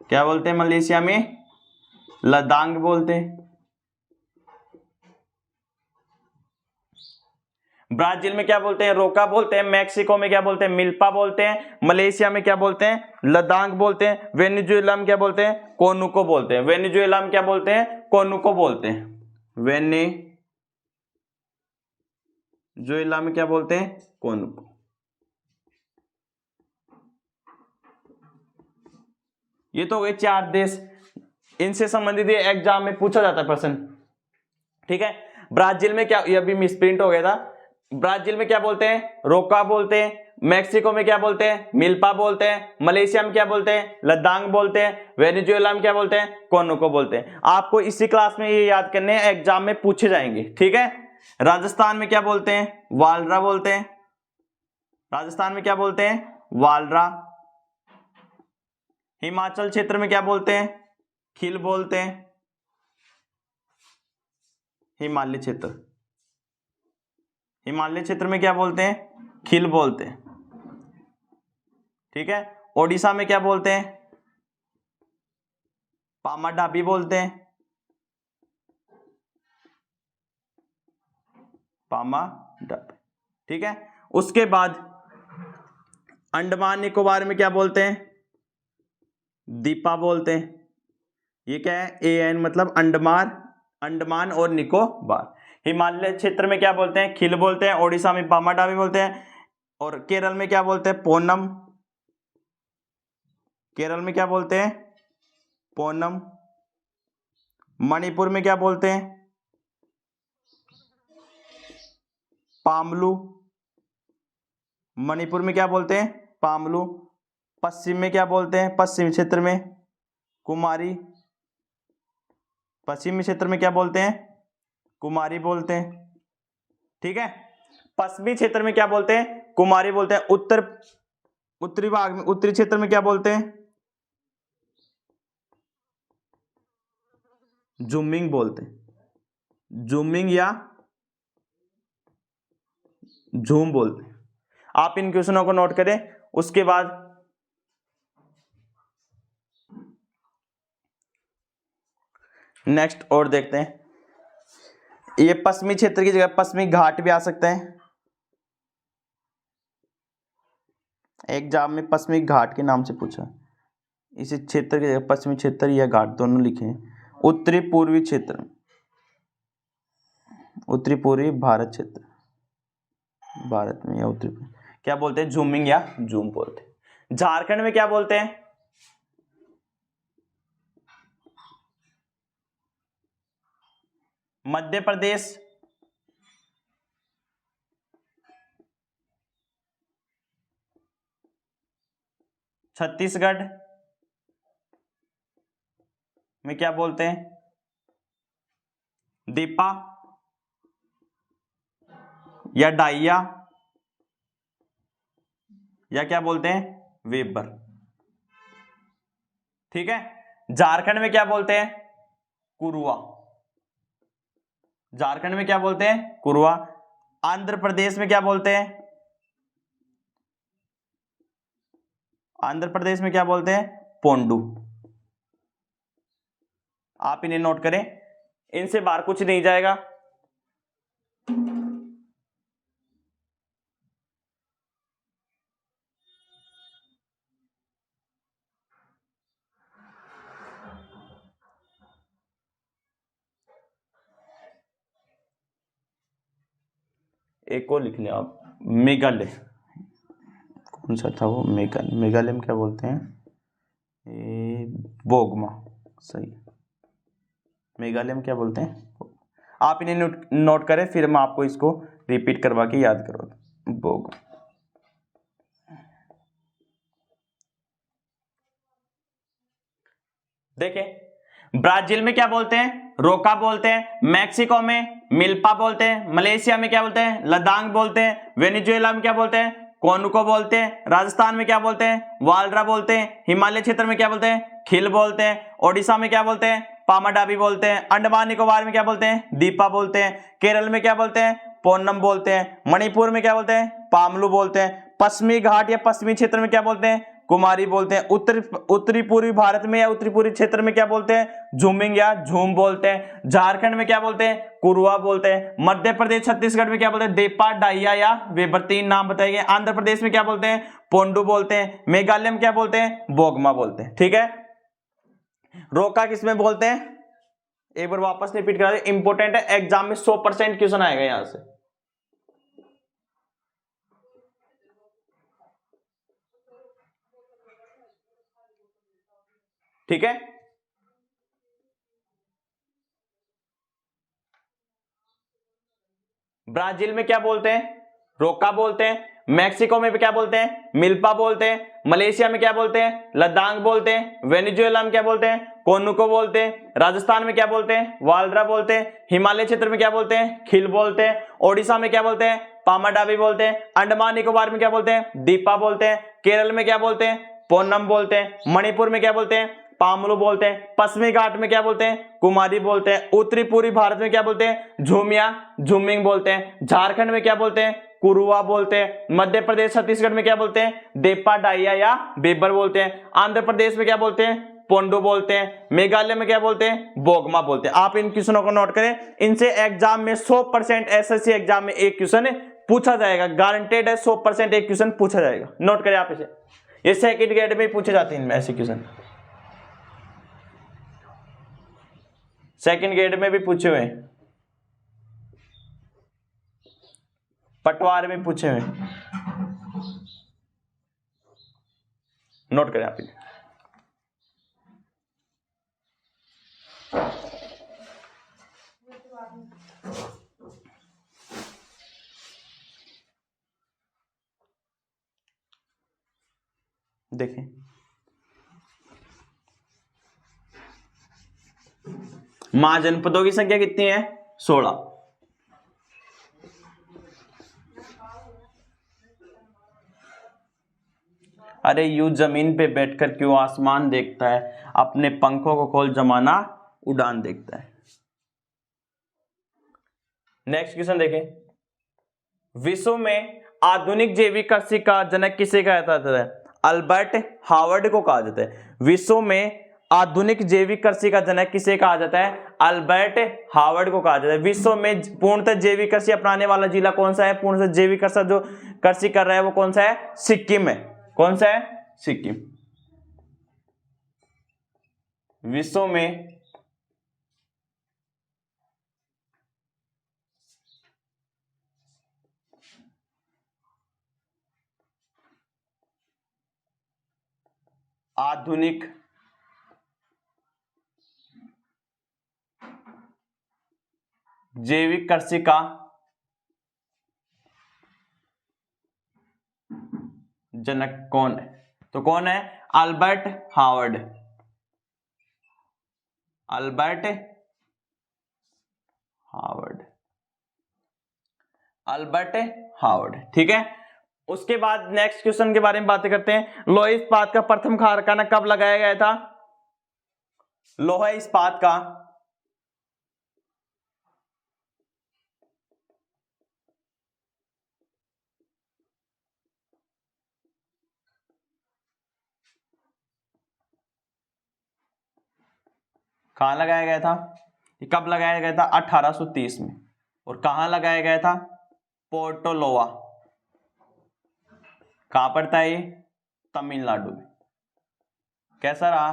क्या बोलते हैं? मलेशिया में लद्दाख बोलते हैं। ब्राजील में क्या बोलते हैं? रोका बोलते हैं। मैक्सिको में क्या बोलते हैं? मिल्पा बोलते हैं। मलेशिया में क्या बोलते हैं? लद्दाख बोलते हैं। वेनेजुएला में क्या बोलते हैं? कोनुको बोलते हैं। वेनेजुएला में क्या बोलते हैं? कोनुको बोलते हैं। वेनेजुएला में क्या बोलते हैं? कोनुको। ये तो हो गए 4 देश, इनसे संबंधित ये एग्जाम में पूछा जाता है प्रश्न। ठीक है। ब्राजील में क्या, ये अभी मिसप्रिंट हो गया था। ब्राजील में क्या बोलते हैं? रोका बोलते हैं। मैक्सिको में क्या बोलते हैं? मिल्पा बोलते हैं। मलेशिया में क्या बोलते हैं? लद्दाख बोलते हैं। वेनेजुएला में क्या बोलते हैं? कोनुको बोलते हैं। आपको इसी क्लास में ये याद करने हैं, एग्जाम में पूछे जाएंगे। ठीक है। राजस्थान में क्या बोलते हैं? वालरा बोलते हैं। राजस्थान में क्या बोलते हैं? वालरा। हिमाचल क्षेत्र में क्या बोलते हैं? खिल बोलते हैं। हिमालय क्षेत्र में क्या बोलते हैं? खिल बोलते हैं। ठीक है। ओडिशा में क्या बोलते हैं? पामाडाबी बोलते हैं। पामाडाबी। ठीक है। उसके बाद अंडमान निकोबार में क्या बोलते हैं? दीपा बोलते हैं। ये क्या है? AN मतलब अंडमान और निकोबार। हिमालय क्षेत्र में क्या बोलते हैं? खिल बोलते हैं। ओडिशा में पामाडाबी बोलते हैं। और केरल में क्या बोलते हैं? पोनम। केरल में क्या बोलते हैं? पोनम। मणिपुर में क्या बोलते हैं? पामलू। मणिपुर में क्या बोलते हैं? पामलू। पश्चिम में क्या बोलते हैं? पश्चिमी क्षेत्र में कुमारी। पश्चिमी क्षेत्र में क्या बोलते हैं? कुमारी बोलते हैं। ठीक है। पश्चिमी क्षेत्र में क्या बोलते हैं? कुमारी बोलते हैं। उत्तरी भाग में, उत्तरी क्षेत्र में क्या बोलते हैं? जूमिंग बोलते हैं। जूमिंग या झूम बोलते हैं। आप इन क्वेश्चनों को नोट करें। उसके बाद नेक्स्ट और देखते हैं। ये पश्चिमी क्षेत्र की जगह पश्चिमी घाट भी आ सकते हैं। एग्जाम में पश्चिमी घाट के नाम से पूछा। इस क्षेत्र की जगह पश्चिमी क्षेत्र या घाट दोनों लिखे हैं। उत्तरी पूर्वी क्षेत्र, उत्तरी पूर्वी भारत क्षेत्र, भारत में या उत्तरी क्या बोलते हैं? झूमिंग या जूम बोलते हैं। झारखंड में क्या बोलते हैं? मध्य प्रदेश, छत्तीसगढ़ में क्या बोलते हैं? दीपा या डाइया या क्या बोलते हैं? वेबर। ठीक है। झारखंड में क्या बोलते हैं? कुरुआ। झारखंड में क्या बोलते हैं? कुरुआ। आंध्र प्रदेश में क्या बोलते हैं? आंध्र प्रदेश में क्या बोलते हैं? पोंडू। आप इन्हें नोट करें, इनसे बाहर कुछ नहीं जाएगा। एक को लिख लें आप, मेघालय। कौन सा था वो, मेघालय में क्या बोलते हैं, बोगमा, सही, मेघालय में क्या बोलते हैं, आप इन्हें नोट करें, फिर मैं आपको इसको रिपीट करवा के याद करो। बोग, देखें ब्राजील में क्या बोलते हैं, रोका बोलते हैं, मैक्सिको में मिल्पा बोलते हैं, मलेशिया में क्या बोलते हैं, लदांग बोलते हैं, वेनेजुएला में क्या बोलते हैं, कोनुको बोलते हैं, राजस्थान में क्या बोलते हैं, वालरा बोलते हैं, हिमालय क्षेत्र में क्या बोलते हैं, खिल बोलते हैं, ओडिशा में क्या बोलते हैं, पामाडाबी बोलते हैं, अंडमान निकोबार में क्या बोलते हैं, दीपा बोलते हैं, केरल में क्या बोलते हैं, पोन्नम बोलते हैं, मणिपुर में क्या बोलते हैं, पामलू बोलते हैं, पश्चिमी घाट या पश्चिमी क्षेत्र में क्या बोलते हैं, कुमारी बोलते हैं, उत्तरी पूर्वी भारत में या उत्तरी पूर्वी क्षेत्र में क्या बोलते हैं, झूमिंग या झूम बोलते हैं, झारखंड में क्या बोलते हैं, कुरुआ बोलते हैं, मध्य प्रदेश छत्तीसगढ़ में क्या बोलते हैं, देपा, डाइया या वेबर, 3 नाम बताए गए, आंध्र प्रदेश में क्या बोलते हैं, पोंडू बोलते हैं, मेघालय में क्या बोलते हैं, बोगमा बोलते हैं। ठीक है, रोका किसमें बोलते हैं, एक बार वापस रिपीट करा दे, इंपॉर्टेंट है, एग्जाम में 100% क्वेश्चन आएगा यहां से। ठीक है, ब्राजील में क्या बोलते हैं, रोका बोलते हैं, मैक्सिको में भी क्या बोलते हैं, मिल्पा बोलते हैं, मलेशिया में क्या बोलते हैं, लद्दाख बोलते हैं, वेनेजुएला में क्या बोलते हैं, कोनुको बोलते हैं, राजस्थान में क्या बोलते हैं, वालरा बोलते हैं, हिमालय क्षेत्र में क्या बोलते हैं, खिल बोलते हैं, ओडिशा में क्या बोलते हैं, पामाडाबी बोलते हैं, अंडमान निकोबार में क्या बोलते हैं, दीपा बोलते हैं, केरल में क्या बोलते हैं, पोन्नम बोलते हैं, मणिपुर में क्या बोलते हैं, पामलू बोलते हैं, पश्चिमी घाट में क्या बोलते हैं, कुमारी बोलते हैं, उत्तरी पूर्वी भारत में क्या बोलते हैं, झूमिया, झूमिंग बोलते हैं, झारखंड में क्या बोलते हैं, कुरुआ बोलते हैं, मध्य प्रदेश छत्तीसगढ़ में क्या बोलते हैं, देपा, डाइया या बेबर बोलते हैं, आंध्र प्रदेश में क्या बोलते हैं, पोंडो बोलते हैं, मेघालय में क्या बोलते हैं, बोगमा बोलते हैं। आप इन क्वेश्चनों को नोट करें, इनसे एग्जाम में 100% एसएससी एग्जाम में एक क्वेश्चन पूछा जाएगा, गारंटेड है, 100% एक क्वेश्चन पूछा जाएगा। नोट करें आप इसे, ये सेकंड ग्रेड में पूछे जाते हैं इनमें ऐसे क्वेश्चन, सेकंड ग्रेड में भी पूछे हुए, पटवार में पूछे हुए, नोट करें आप इसे। देखें महाजनपदों की संख्या कितनी है, 16। अरे यूं जमीन पे बैठकर क्यों आसमान देखता है, अपने पंखों को खोल जमाना उड़ान देखता है। नेक्स्ट क्वेश्चन देखें, विश्व में आधुनिक जैविक कृषि का जनक किसे कहा जाता है, अल्बर्ट हावर्ड को कहा जाता है। विश्व में आधुनिक जैविक कृषि का जनक किसे कहा जाता है, अल्बर्ट हावर्ड को कहा जाता है। विश्व में पूर्णतः जैविक कृषि अपनाने वाला जिला कौन सा है, पूर्णतः जैविक कृषि जो कृषि कर रहा है वो कौन सा है, सिक्किम है। कौन सा है, सिक्किम। विश्व में आधुनिक जैविक कृषि का जनक कौन है, तो कौन है, Albert Howard. Albert Howard, Albert Howard. ठीक है, उसके बाद नेक्स्ट क्वेश्चन के बारे में बातें करते हैं। लोहा इस्पात का प्रथम कारखाना कब लगाया गया था, लोहा इस्पात का कहां लगाया गया था, कब लगाया गया था, 1830 में। और कहां लगाया गया था, पोर्टो लोआ। कहां पड़ता है ये, तमिलनाडु में। कैसा रहा,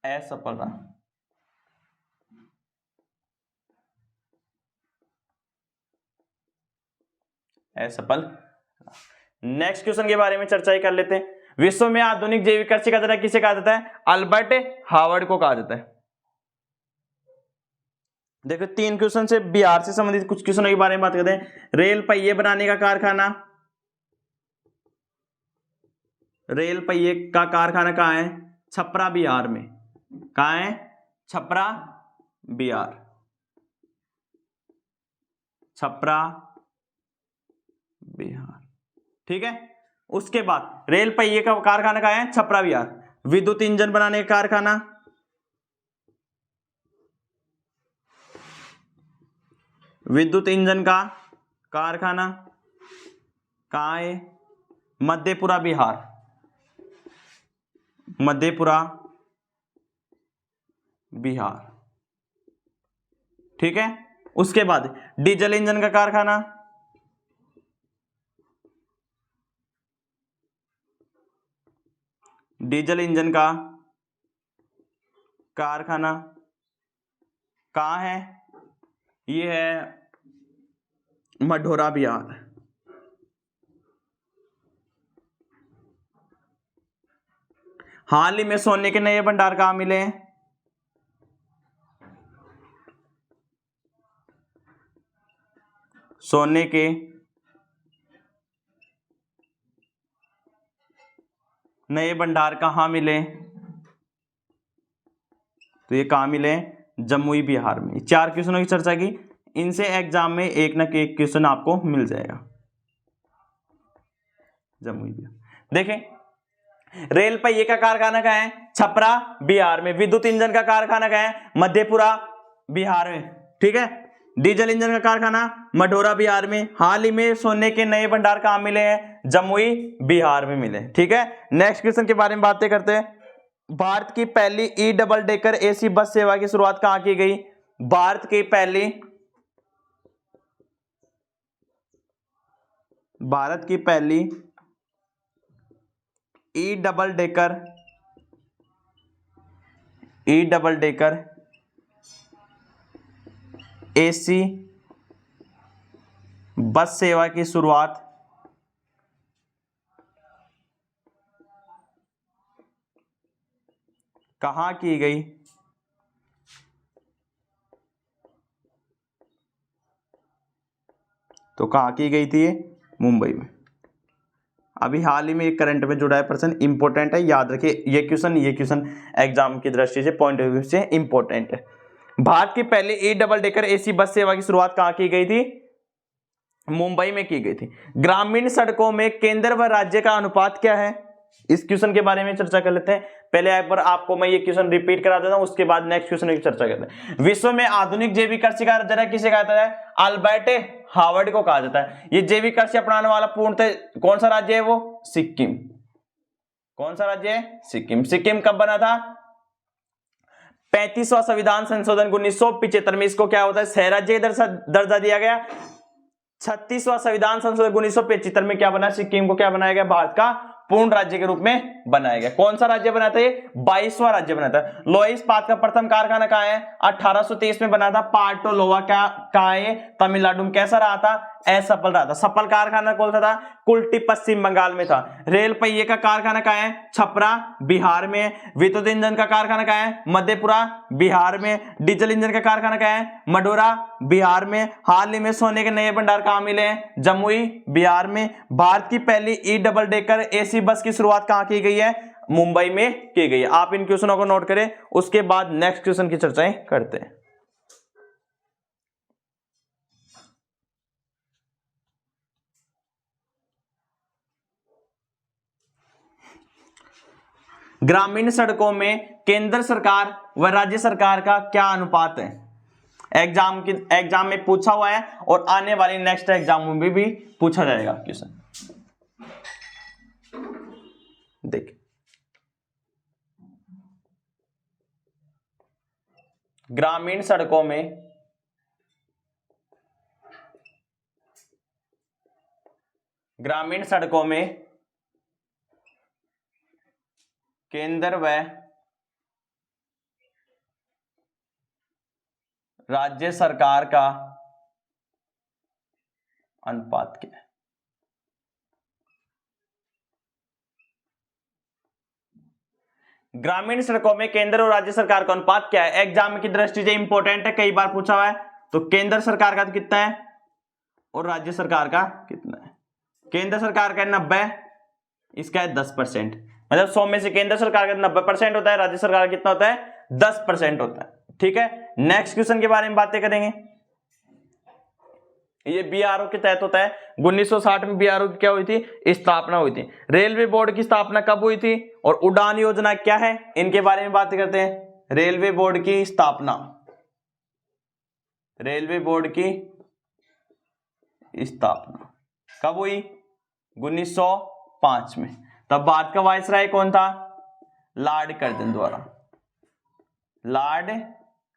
असफल रहा। असफल। नेक्स्ट क्वेश्चन के बारे में चर्चा ही कर लेते हैं। विश्व में आधुनिक जैविक कृषि का जनक किसे कहा जाता है? अल्बर्ट हावर्ड को कहा जाता है। देखो 3 क्वेश्चन से बिहार से संबंधित कुछ क्वेश्चनों के बारे में बात करते हैं। रेल पहिए बनाने का कारखाना, रेल पहिए का कारखाना कहाँ है? छपरा बिहार में। कहाँ है? छपरा बिहार, छपरा बिहार, ठीक है। उसके बाद रेल पहिए का कारखाना कहाँ है? छपरा बिहार। विद्युत इंजन बनाने का कारखाना, विद्युत इंजन का कारखाना कहाँ है? मधेपुरा बिहार, मधेपुरा बिहार, ठीक है। उसके बाद डीजल इंजन का कारखाना, डीजल इंजन का कारखाना कहाँ है? ये है मढोरा बिहार। हाल ही में सोने के नए भंडार कहाँ मिले हैं? सोने के नए भंडार कहाँ मिले? तो ये कहाँ मिले? जमुई बिहार में। 4 क्वेश्चनों की चर्चा की, इनसे एग्जाम में एक ना एक क्वेश्चन आपको मिल जाएगा। जमुई बिहार। देखें, रेल पहिए का कारखाना कहाँ है? छपरा बिहार में। विद्युत इंजन का कारखाना कहाँ है? मधेपुरा बिहार में, ठीक है। डीजल इंजन का कारखाना मढोरा बिहार में। हाल ही में सोने के नए भंडार कहाँ मिले हैं? जमुई बिहार में मिले, ठीक है। नेक्स्ट क्वेश्चन के बारे में बातें करते हैं। भारत की पहली E double decker AC bus सेवा की शुरुआत कहां की गई? भारत की पहली E double decker AC bus सेवा की शुरुआत कहां की गई? तो कहां की गई थी? मुंबई में। अभी हाल ही में एक करंट में जुड़ा है प्रश्न, इंपॉर्टेंट है, याद रखिए। ये क्वेश्चन एग्जाम की दृष्टि से, पॉइंट ऑफ व्यू से इंपॉर्टेंट है। भारत की पहली E double decker AC bus सेवा की शुरुआत कहां की गई थी? मुंबई में की गई थी। ग्रामीण सड़कों में केंद्र व राज्य का अनुपात क्या है? इस क्वेश्चन के बारे में चर्चा कर लेते हैं। पहले एक बार आपको मैं ये क्वेश्चन रिपीट करा देता हूं, उसके बाद नेक्स्ट क्वेश्चन की चर्चा करते हैं। विश्व में आधुनिक जैविक कृषि का जनक किसे कहा जाता है? अल्बर्ट हावर्ड को कहा जाता है। ये जैविक कृषि अपनाने वाला पूर्णतः कौन सा राज्य है? वो सिक्किम। कौन सा राज्य है? सिक्किम। सिक्किम कब बना था? 35वां संविधान संशोधन 1975 में इसको क्या होता है? सह राज्य दर्जा दिया गया। 36वां संविधान संशोधन 1975 में क्या बना? सिक्किम को क्या बनाया गया? भारत का पूर्ण राज्य के रूप में बनाया गया। कौन सा राज्य बना था? ये 22वां राज्य बना था। लोहा इस्पात का प्रथम कारखाना कहाँ है? 1823 में बना था। पार्टो लोहा क्या कहाँ है? तमिलनाडु में। कैसा रहा था? असफल रहा था। सफल कारखाना कौन सा था? कुल्टी पश्चिम बंगाल में था। रेल पहिए का कारखाना कहाँ है? छपरा बिहार में। विद्युत इंजन का कारखाना कहाँ है? मधेपुरा बिहार में। डीजल इंजन का कारखाना कहाँ है? मढोरा बिहार में। हाल ही में सोने के नए भंडार कहाँ मिले हैं? जमुई बिहार में। भारत की पहली E double decker AC bus की शुरुआत कहाँ की गई है? मुंबई में की गई है। आप इन क्वेश्चनों को नोट करें, उसके बाद नेक्स्ट क्वेश्चन की चर्चाएं करते हैं। ग्रामीण सड़कों में केंद्र सरकार व राज्य सरकार का क्या अनुपात है? एग्जाम में पूछा हुआ है और आने वाली नेक्स्ट एग्जाम में भी पूछा जाएगा क्वेश्चन। देखिए, ग्रामीण सड़कों में केंद्र व राज्य सरकार का अनुपात क्या है? ग्रामीण सड़कों में केंद्र और राज्य सरकार का अनुपात क्या है? एग्जाम की दृष्टि से इंपॉर्टेंट है, कई बार पूछा हुआ है। तो केंद्र सरकार का कितना है और राज्य सरकार का कितना है? केंद्र सरकार का 90, इसका है 10%, मतलब 100 में से केंद्र सरकार का 90% होता है, राज्य सरकार का कितना होता है? 10% होता है। ठीक है, नेक्स्ट क्वेश्चन के बारे में बातें करेंगे। ये बीआरओ के तहत होता है। 1960 में बीआरओ की क्या हुई थी? स्थापना हुई थी। रेलवे बोर्ड की स्थापना कब हुई थी और उड़ान योजना क्या है, इनके बारे में बात करते हैं। रेलवे बोर्ड की स्थापना, रेलवे बोर्ड की स्थापना कब हुई? 1905 में। तब भारत का वायसराय कौन था? लॉर्ड कर्जन द्वारा, लॉर्ड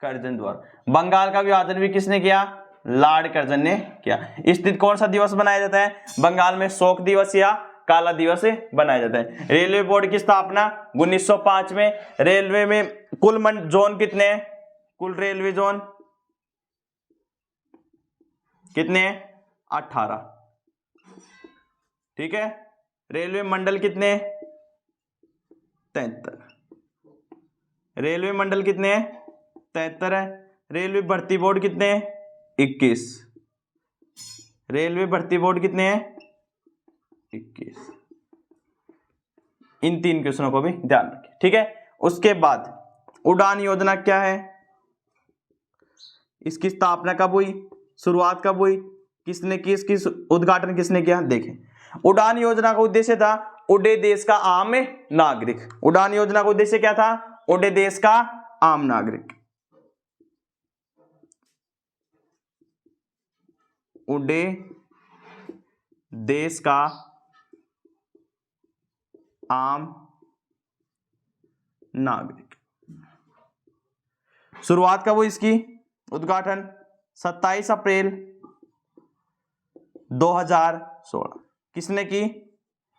कर्जन द्वारा। बंगाल का विभाजन भी किसने किया? लॉर्ड कर्जन ने किया। इस दिन कौन सा दिवस बनाया जाता है? बंगाल में शोक दिवस या काला दिवस बनाया जाता है। रेलवे बोर्ड की स्थापना 1905 में। रेलवे में कुल जोन कितने हैं? कुल रेलवे जोन कितने हैं? 18। ठीक है, रेलवे मंडल कितने? 73। रेलवे मंडल कितने हैं? 73 है। रेलवे भर्ती बोर्ड कितने हैं? 21। रेलवे भर्ती बोर्ड कितने हैं? 21। इन 3 क्वेश्चनों को भी ध्यान रखें। ठीक है, उसके बाद उड़ान योजना क्या है? इसकी स्थापना कब हुई? शुरुआत कब हुई? किसने की? इसकी उद्घाटन किसने किया? देखें, उड़ान योजना का उद्देश्य था उड़े देश का आम नागरिक। उड़ान योजना का उद्देश्य क्या था? उड़े देश का आम नागरिक। उड़े देश का आम नागरिक। शुरुआत कब हुई इसकी? उद्घाटन 27 अप्रैल 2016। किसने की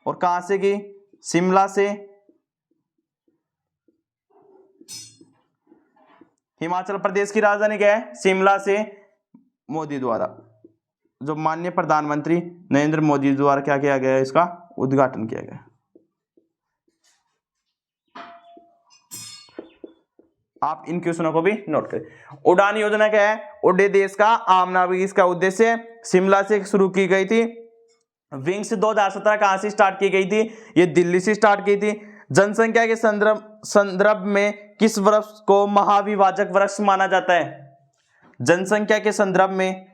और कहां से की? शिमला से। हिमाचल प्रदेश की राजधानी क्या है? शिमला से। मोदी द्वारा, जो माननीय प्रधानमंत्री नरेंद्र मोदी द्वारा क्या किया गया? इसका उद्घाटन किया गया। आप इन क्वेश्चनों को भी नोट करें। उड़ान योजना क्या है? उड़े देश का आम नागरिक। इसका उद्देश्य शिमला से शुरू की गई थी। विंग्स 2017 कहां से स्टार्ट की गई थी? ये दिल्ली से स्टार्ट की थी। जनसंख्या के संदर्भ में किस वर्ष को महाविभाजक वर्ष माना जाता है? जनसंख्या के संदर्भ में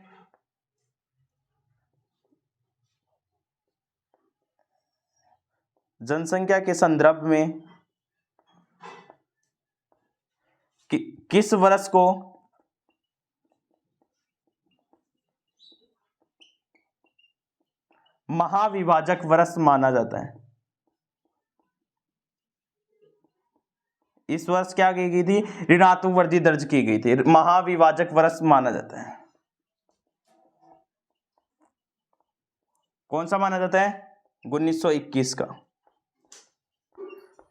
किस वर्ष को महाविभाजक वर्ष माना जाता है? इस वर्ष क्या की गई थी? ऋणात्मक वृद्धि दर्ज की गई थी। महाविभाजक वर्ष माना जाता है। कौन सा माना जाता है? 1921 का।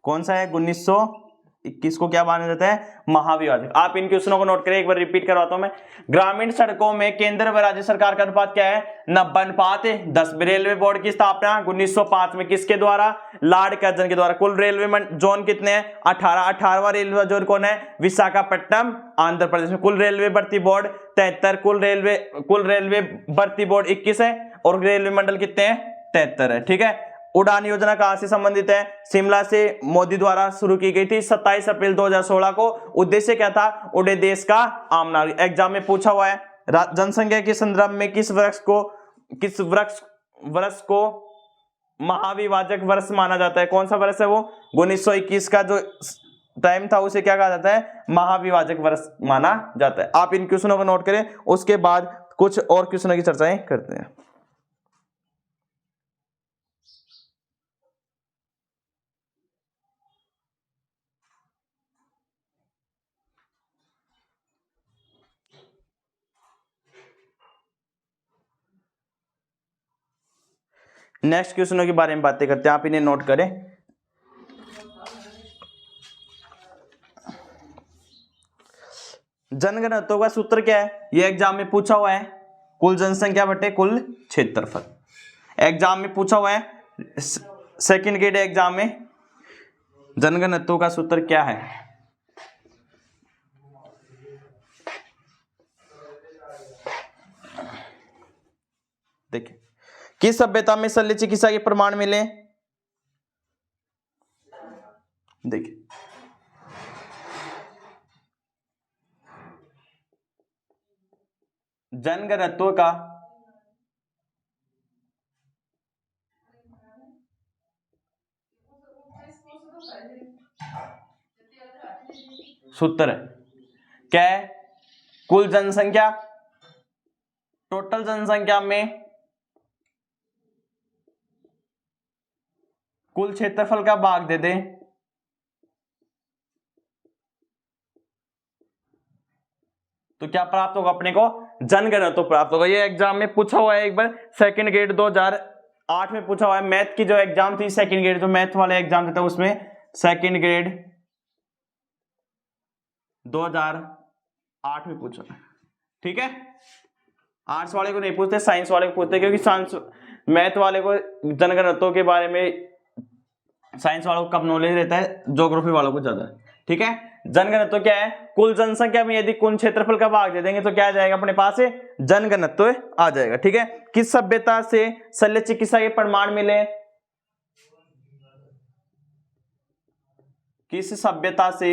कौन सा है? 1921 को क्या माना जाता है? महाविभाजक। आप इन क्वेश्चनों को नोट करें, एक बार रिपीट करवाता हूं मैं। ग्रामीण सड़कों में केंद्र व राज्य सरकार का अनुपात क्या है? 90:10। रेलवे बोर्ड की स्थापना 1905 में किसके द्वारा? लॉर्ड कर्जन के द्वारा। कुल रेलवे जोन कितने हैं? 18। 18वां रेलवे जोन कौन है? विशाखापट्टनम, आंध्र प्रदेश में। कुल रेलवे भर्ती बोर्ड 73। कुल रेलवे भर्ती बोर्ड 21 है और रेलवे मंडल कितने हैं? 73 है। ठीक है, उड़ान योजना कहां से संबंधित है? शिमला से मोदी द्वारा शुरू की गई थी 27 अप्रैल 2016 को। उद्देश्य क्या था? उड़े देश का आम नागरिक। एग्जाम में पूछा हुआ है। जनसंख्या के संदर्भ में किस वर्ष को महाविभाजक वर्ष माना जाता है? कौन सा वर्ष है वो? 1921 का जो टाइम था उसे क्या कहा जाता है? महाविभाजक वर्ष माना जाता है। आप इन क्वेश्चनों को नोट करें, उसके बाद कुछ और क्वेश्चनों की चर्चाएं करते हैं। नेक्स्ट क्वेश्चनों के बारे में बातें करते हैं, आप इन्हें नोट करें। जनगणना का सूत्र क्या है? ये एग्जाम में पूछा हुआ है। कुल जनसंख्या बटे कुल क्षेत्रफल। एग्जाम में पूछा हुआ है, सेकंड ग्रेड एग्जाम में जनघनत्व का सूत्र क्या है? देखिए, किस सभ्यता में शल्य चिकित्सा के प्रमाण मिले? देखिए, जनघनत्व का सूत्र क्या है? कुल जनसंख्या, टोटल जनसंख्या में कुल क्षेत्रफल का भाग दे दें तो क्या प्राप्त होगा अपने को? जनघनत्व प्राप्त होगा। ये एग्जाम में पूछा हुआ है एक बार, सेकंड ग्रेड 2008 में पूछा हुआ है। मैथ की जो एग्जाम थी, सेकंड ग्रेड जो मैथ वाले एग्जाम देता है उसमें सेकंड ग्रेड 2008 में पूछा है। ठीक है, आर्ट्स वाले को नहीं पूछते, साइंस वाले को पूछते, क्योंकि साइंस मैथ वाले को जनघनत्व के बारे में साइंस वालों को कम नॉलेज रहता है, ज्योग्राफी वालों को ज्यादा। ठीक है, जनघनत्व क्या है? कुल जनसंख्या में यदि कुल क्षेत्रफल का भाग दे देंगे तो क्या आ जाएगा अपने पास? जनघनत्व आ जाएगा। ठीक है, किस सभ्यता से शल्य चिकित्सा के प्रमाण मिले? किस सभ्यता से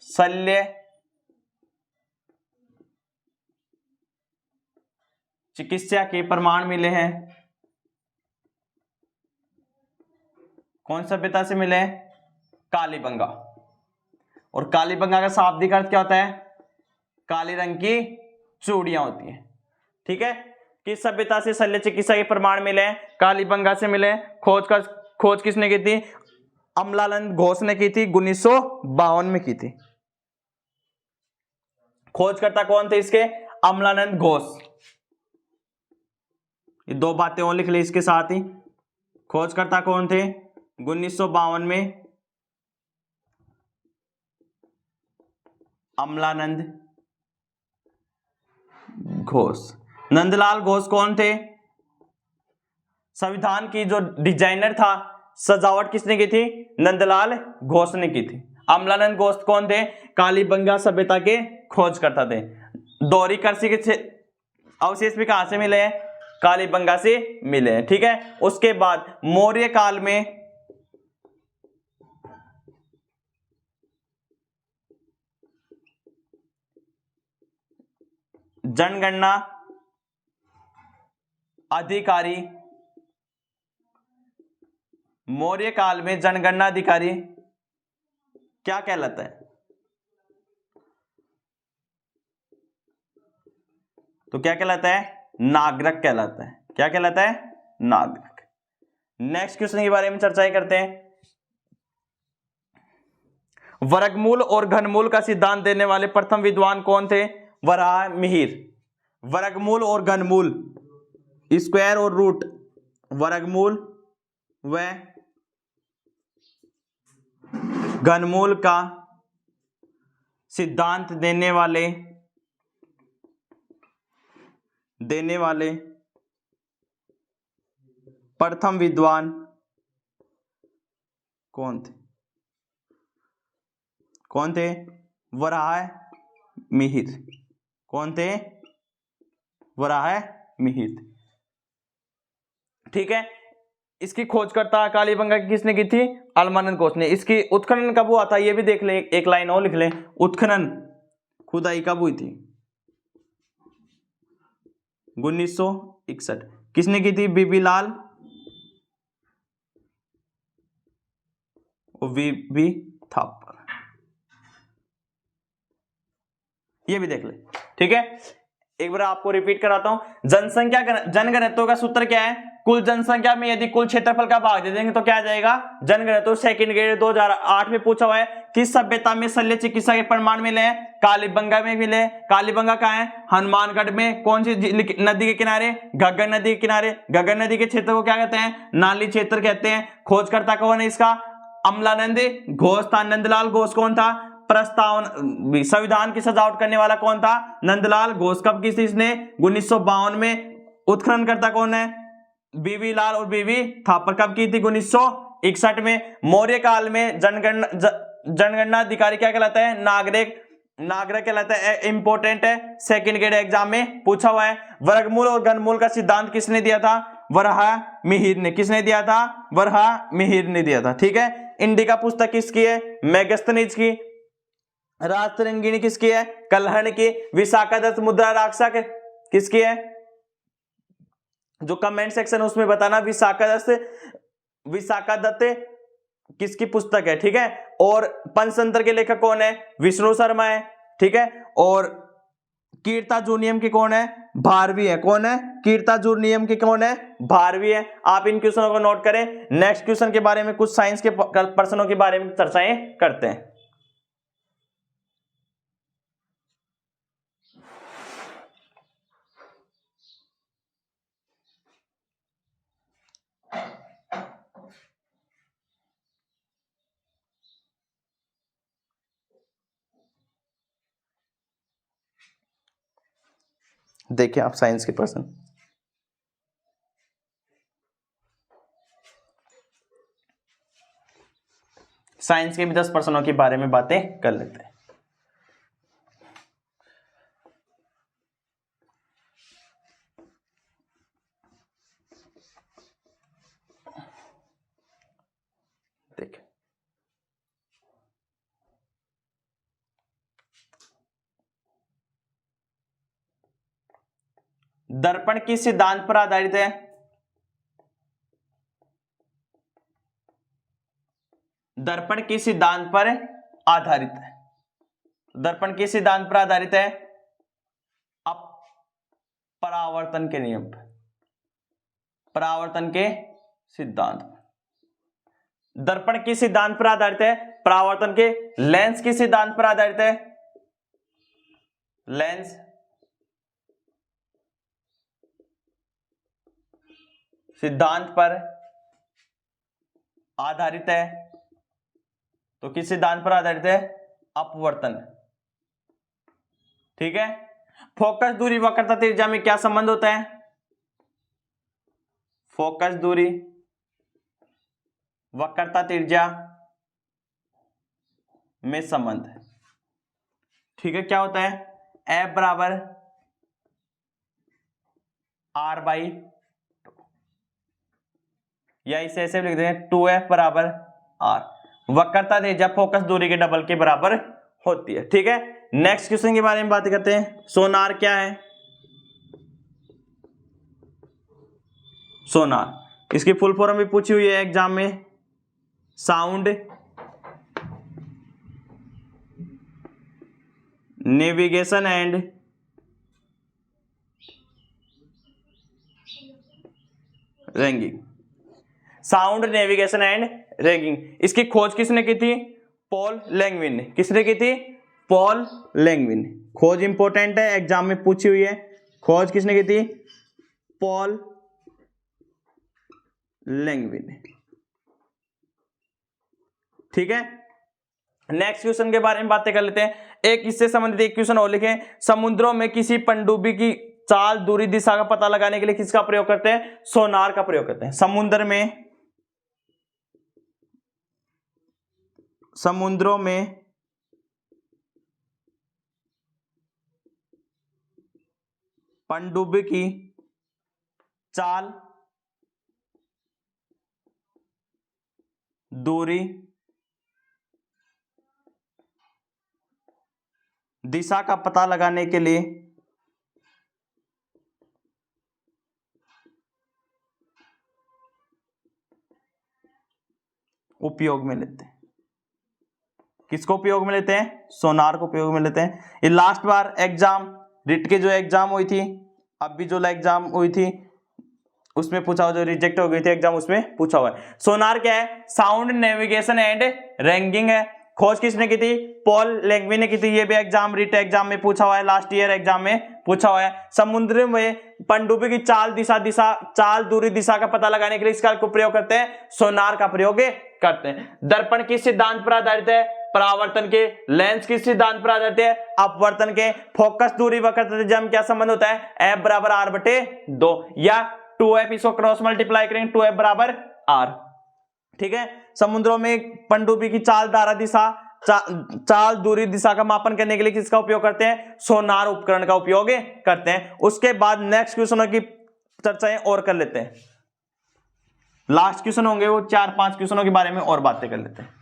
शल्य चिकित्सा के प्रमाण मिले हैं? कौन सभ्यता से मिले? कालीबंगा। और कालीबंगा का शाब्दिक अर्थ क्या होता है? काले रंग की चूड़ियां होती हैं। ठीक है, किस सभ्यता से शल्य चिकित्सा के प्रमाण मिले? कालीबंगा से मिले। खोज किसने की थी? अमलानंद घोष ने की थी, 1952 में की थी। खोजकर्ता कौन थे इसके? अमलानंद घोष। ये दो बातें और लिख ले इसके साथ ही। खोजकर्ता कौन थे? 1952 में अमलानंद घोष। नंदलाल घोष कौन थे? संविधान की जो डिजाइनर था, सजावट किसने की थी? नंदलाल घोष ने की थी। अमलानंद घोष कौन थे? कालीबंगा सभ्यता के खोजकर्ता थे। दोहरी कृषि के अवशेष भी कहां से मिले हैं? कालीबंगा से मिले हैं। ठीक है, उसके बाद मौर्य काल में जनगणना अधिकारी, मौर्य काल में जनगणना अधिकारी क्या कहलाता है? तो क्या कहलाता है? नागरिक कहलाता है। क्या कहलाता है? नागरिक। नेक्स्ट क्वेश्चन के बारे में चर्चाएं करते हैं। वर्गमूल और घनमूल का सिद्धांत देने वाले प्रथम विद्वान कौन थे? वराह मिहिर। वर्गमूल और घनमूल, स्क्वायर और रूट, वर्गमूल व घनमूल का सिद्धांत देने वाले प्रथम विद्वान कौन थे? कौन थे? वराह मिहिर। कौन थे? वराह मिहिर। ठीक है, इसकी खोजकर्ता कालीबंगा की किसने की थी? अमलानंद घोष ने। इसकी उत्खनन कब हुआ था ये भी देख ले, एक लाइन और लिख ले। उत्खनन, खुदाई कब हुई थी? 1961। किसने की थी? बीबी लाल और वीबी थापर। ये भी देख ले। ठीक है, एक बार आपको रिपीट कराता हूं। जनघनत्व का सूत्र क्या है? कुल जनसंख्या में यदि कुल क्षेत्रफल का भाग दे देंगे तो क्या आ जाएगा? जनघनत्व। सेकंड ग्रेड 2008 में पूछा हुआ है। किस सभ्यता में शल्य चिकित्सा के प्रमाण मिले हैं? कालीबंगा में मिले। कालीबंगा कहां है? हनुमानगढ़ में। कौन सी नदी के किनारे? घग्गर नदी के किनारे। घग्गर नदी के क्षेत्र को क्या कहते हैं? नाली क्षेत्र कहते हैं। खोजकर्ता कौन है इसका? अमलानंद घोष था। नंदलाल घोष कौन था? प्रस्तावना संविधान की सजावट करने वाला कौन था? नंदलाल घोष। कब की थी इसने? 1952 में। उत्खनन करता कौन है? बीवी लाल और बीवी थापर कब की थी? 1961 में। मौर्य काल में जनगणना अधिकारी क्या कहलाता है? नागरिक कहलाता है। इंपॉर्टेंट है, सेकंड ग्रेड एग्जाम में पूछा हुआ है। वर्गमूल और घनमूल का सिद्धांत किसने दिया था? वराहमिहिर ने। किसने दिया था? वराहमिहिर ने दिया था। ठीक है। इंडिका पुस्तक किसकी है? मेगास्थनीज की। राजतरंगिणी किसकी है? कल्हण की। विशाखादत्त मुद्रा राक्षस किसकी है? जो कमेंट सेक्शन उसमें बताना विशाखादत्त किसकी पुस्तक है। ठीक है। और पंचतंत्र के लेखक कौन है? विष्णु शर्मा है। ठीक है। और कीर्तार्जुन नियम के कौन है? भारवी है। कौन है? कीर्तार्जुन नियम के कौन है? भारवी है। आप इन क्वेश्चनों को नोट करें। नेक्स्ट क्वेश्चन के बारे में कुछ साइंस के प्रश्नों के बारे में चर्चाएं करते हैं। देखिए आप साइंस के प्रश्न। साइंस के भी 10 प्रश्नों के बारे में बातें कर लेते हैं। देखिए दर्पण किस सिद्धांत पर आधारित है? दर्पण किस सिद्धांत पर आधारित है? दर्पण किस सिद्धांत पर आधारित है? परावर्तन के नियम पर। परावर्तन के सिद्धांत। दर्पण किस सिद्धांत पर आधारित है? परावर्तन के। लेंस किस सिद्धांत पर आधारित है? लेंस सिद्धांत पर आधारित है। तो किस सिद्धांत पर आधारित है? अपवर्तन। ठीक है। फोकस दूरी वक्रता त्रिज्या में क्या संबंध होता है? फोकस दूरी वक्रता त्रिज्या में संबंध। ठीक है। क्या होता है? F बराबर R बाई, या इसे ऐसे लिख देंगे 2F बराबर R। वक्रता त्रिज्या फोकस दूरी के डबल के बराबर होती है। ठीक है। नेक्स्ट क्वेश्चन के बारे में बात करते हैं। सोनार क्या है? सोनार इसकी फुल फॉर्म भी पूछी हुई है एग्जाम में। Sound navigation and ranking. Sound navigation and ranking, इसकी खोज किसने की थी? पॉल लैंगविन ने। किसने की थी? पॉल लैंगविन। खोज इंपॉर्टेंट है, एग्जाम में पूछी हुई है। खोज किसने की थी? पॉल लैंगविन। ठीक है। नेक्स्ट क्वेश्चन के बारे में बातें कर लेते हैं। एक इससे संबंधित एक क्वेश्चन और लिखें। समुद्रों में किसी पनडुब्बी की चाल, दूरी, दिशा का पता लगाने के लिए किसका प्रयोग करते हैं? सोनार का प्रयोग करते हैं। समुद्रों में पनडुब्बी की चाल, दूरी, दिशा का पता लगाने के लिए उपयोग में लेते हैं। किसको उपयोग में लेते हैं? सोनार को उपयोग में लेते हैं। ये लास्ट बार एग्जाम रिट के जो एग्जाम हुई थी, अब भी जो एग्जाम हुई थी उसमें पूछा हुआ, जो रिजेक्ट हो गई थी एग्जाम उसमें पूछा हुआ है। सोनार क्या है? साउंड नेविगेशन एंड रैंकिंग है। खोज किसने की थी? पॉल लैंगविन ने की थी। ये भी एग्जाम रिट एग्जाम में पूछा हुआ है, लास्ट ईयर एग्जाम में पूछा हुआ है। समुद्र में पनडुब्बी की चाल, चाल, दूरी, दिशा का पता लगाने के लिए इसका प्रयोग करते हैं, सोनार का प्रयोग करते हैं। दर्पण किस सिद्धांत पर आधारित है? परावर्तन के। लेंस किस सिद्धांत पर आधारित है? अपवर्तन के। फोकस दूरी वक्रता त्रिज्या में क्या संबंध होता है? F बराबर R बटे 2। या 2f, इसको क्रॉस मल्टीप्लाई करेंगे 2f बराबर r। ठीक है, समुद्रों में पनडुब्बी की चाल धारा दिशा चाल दूरी दिशा का मापन करने के लिए किसका उपयोग करते हैं? सोनार उपकरण का उपयोग करते हैं। उसके बाद नेक्स्ट क्वेश्चनों की चर्चाएं और कर लेते हैं। लास्ट क्वेश्चन होंगे वो 4-5 क्वेश्चनों के बारे में और बातें कर लेते हैं।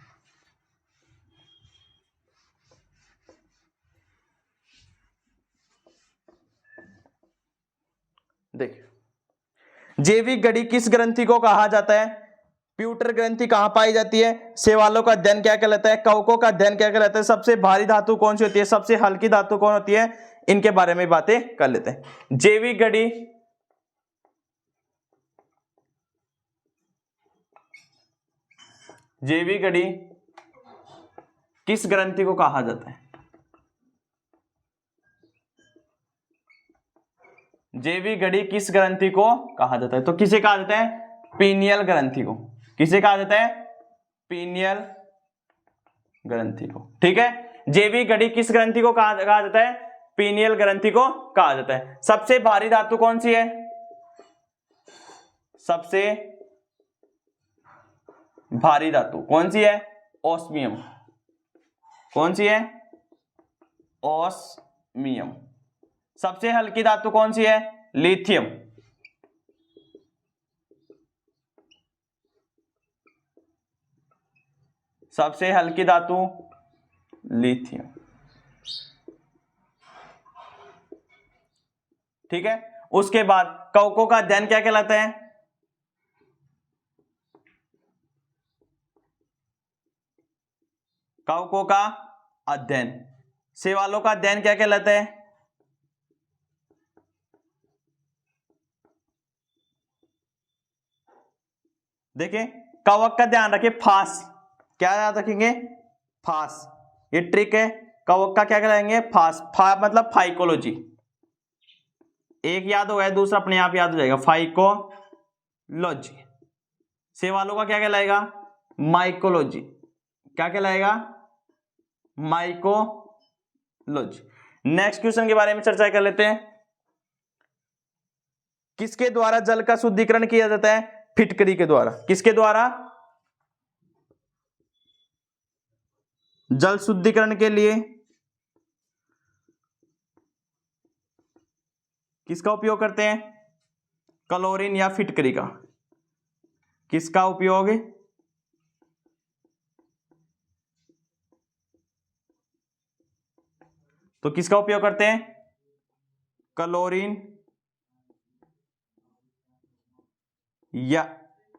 देखिए, जैविक घड़ी किस ग्रंथि को कहा जाता है? प्यूटर ग्रंथि कहां पाई जाती है? शैवालों का अध्ययन क्या कहलाता है? कवकों का अध्ययन क्या कहलाता है? सबसे भारी धातु कौन सी होती है? सबसे हल्की धातु कौन होती है? इनके बारे में बातें कर लेते हैं। जैविक घड़ी किस ग्रंथि को कहा जाता है? जैविक घड़ी किस ग्रंथि को कहा जाता है? तो किसे कहा जाता है? पीनियल ग्रंथि को। किसे कहा जाता है? पीनियल ग्रंथि को। ठीक है, जैविक घड़ी किस ग्रंथि को कहा जाता है? पीनियल ग्रंथि को कहा जाता है। सबसे भारी धातु कौन सी है? सबसे भारी धातु कौन सी है? ऑस्मियम। कौन सी है? ऑस्मियम। सबसे हल्की धातु कौन सी है? लिथियम। सबसे हल्की धातु लिथियम। ठीक है, उसके बाद कवकों का अध्ययन क्या कहलाता है? कवकों का अध्ययन। शैवालों का अध्ययन क्या कहलाता है? देखिए, कवक का ध्यान रखिए, फास। क्या याद रखेंगे? फास। ये ट्रिक है। कवक का क्या कहलाएंगे? फास। मतलब फाइकोलॉजी। एक याद हो गया, दूसरा अपने आप याद हो जाएगा, फाइकोलॉजी। शैवालों का क्या कहलाएगा? माइकोलॉजी। क्या कहलाएगा? माइकोलॉजी। नेक्स्ट क्वेश्चन के बारे में चर्चा कर लेते हैं। किसके द्वारा जल का शुद्धिकरण किया जाता है? फिटकरी के द्वारा। किसके द्वारा? जल शुद्धिकरण के लिए किसका उपयोग करते हैं? क्लोरीन या फिटकरी का। किसका उपयोग? तो किसका उपयोग करते हैं? क्लोरीन या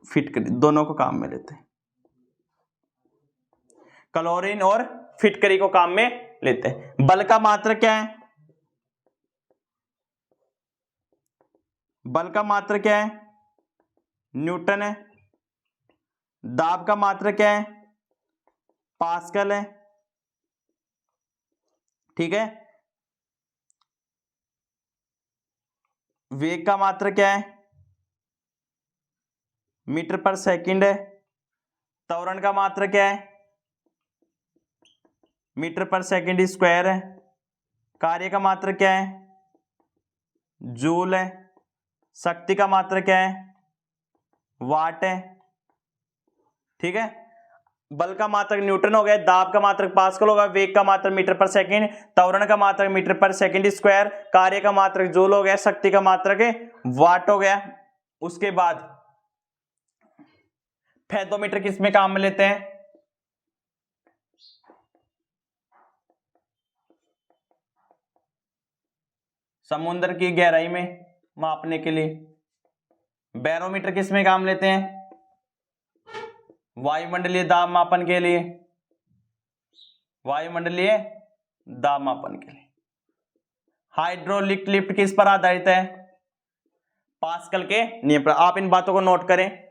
फिटकरी, दोनों को काम में लेते हैं। क्लोरीन और फिटकरी को काम में लेते हैं। बल का मात्रक क्या है? बल का मात्रक क्या है? न्यूटन है। दाब का मात्रक क्या है? पास्कल है। ठीक है, वेग का मात्रक क्या है? मीटर पर सेकंड है। त्वरण का मात्रक क्या है? मीटर पर सेकंड स्क्वायर है। कार्य का मात्रक क्या है? जूल है। शक्ति का मात्रक क्या है? वाट है। ठीक है, बल का मात्रक न्यूटन हो गया, दाब का मात्रक पास्कल होगा, वेग का मात्रक मीटर पर सेकंड, त्वरण का मात्रक मीटर पर सेकंड स्क्वायर, कार्य का मात्रक जूल हो गया, शक्ति का मात्रक वाट हो गया। उसके बाद फेथोमीटर किस में काम में लेते हैं? समुद्र की गहराई में मापने के लिए। बैरोमीटर किस में काम लेते हैं? वायुमंडलीय दाब मापन के लिए। वायुमंडलीय दाब मापन के लिए। हाइड्रोलिक लिफ्ट किस पर आधारित है? पास्कल के नियम पर। आप इन बातों को नोट करें।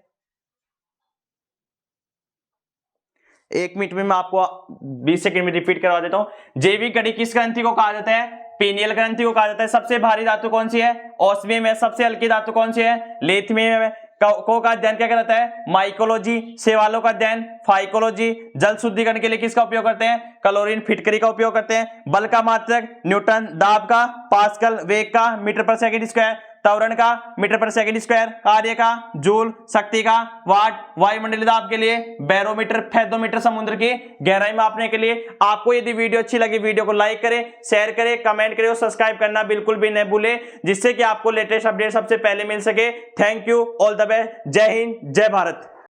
1 मिनट में मैं आपको 20 सेकंड में रिपीट करवा देता हूं। जैविक घड़ी किस ग्रंथि को कहा जाता है? पीनियल ग्रंथि को कहा जाता है। सबसे भारी धातु कौन सी है? ऑस्मियम है। सबसे हल्की धातु कौन सी है? लिथियम है। कवकों का अध्ययन क्या कहलाता है? माइकोलॉजी। शैवालों का अध्ययन फाइकोलॉजी। जल शुद्धिकरण के लिए किसका उपयोग करते हैं? क्लोरीन फिटकरी का उपयोग करते हैं। बल का मात्रक न्यूटन, दाब का पास्कल, वेग का मीटर पर सेकंड स्क्वायर, त्वरण का मीटर पर सेकंड स्क्वायर, कार्य का जूल, शक्ति का वाट, वायुमंडलीय दाब के लिए बैरोमीटर, फेथोमीटर समुद्र की गहराई मापने के लिए। आपको यदि वीडियो अच्छी लगी वीडियो को लाइक करें, शेयर करें, कमेंट करें और सब्सक्राइब करना बिल्कुल भी न भूलें, जिससे कि आपको लेटेस्ट अपडेट सबसे पहले मिल सके। Thank you, all the best, जय हिंद, जय भारत।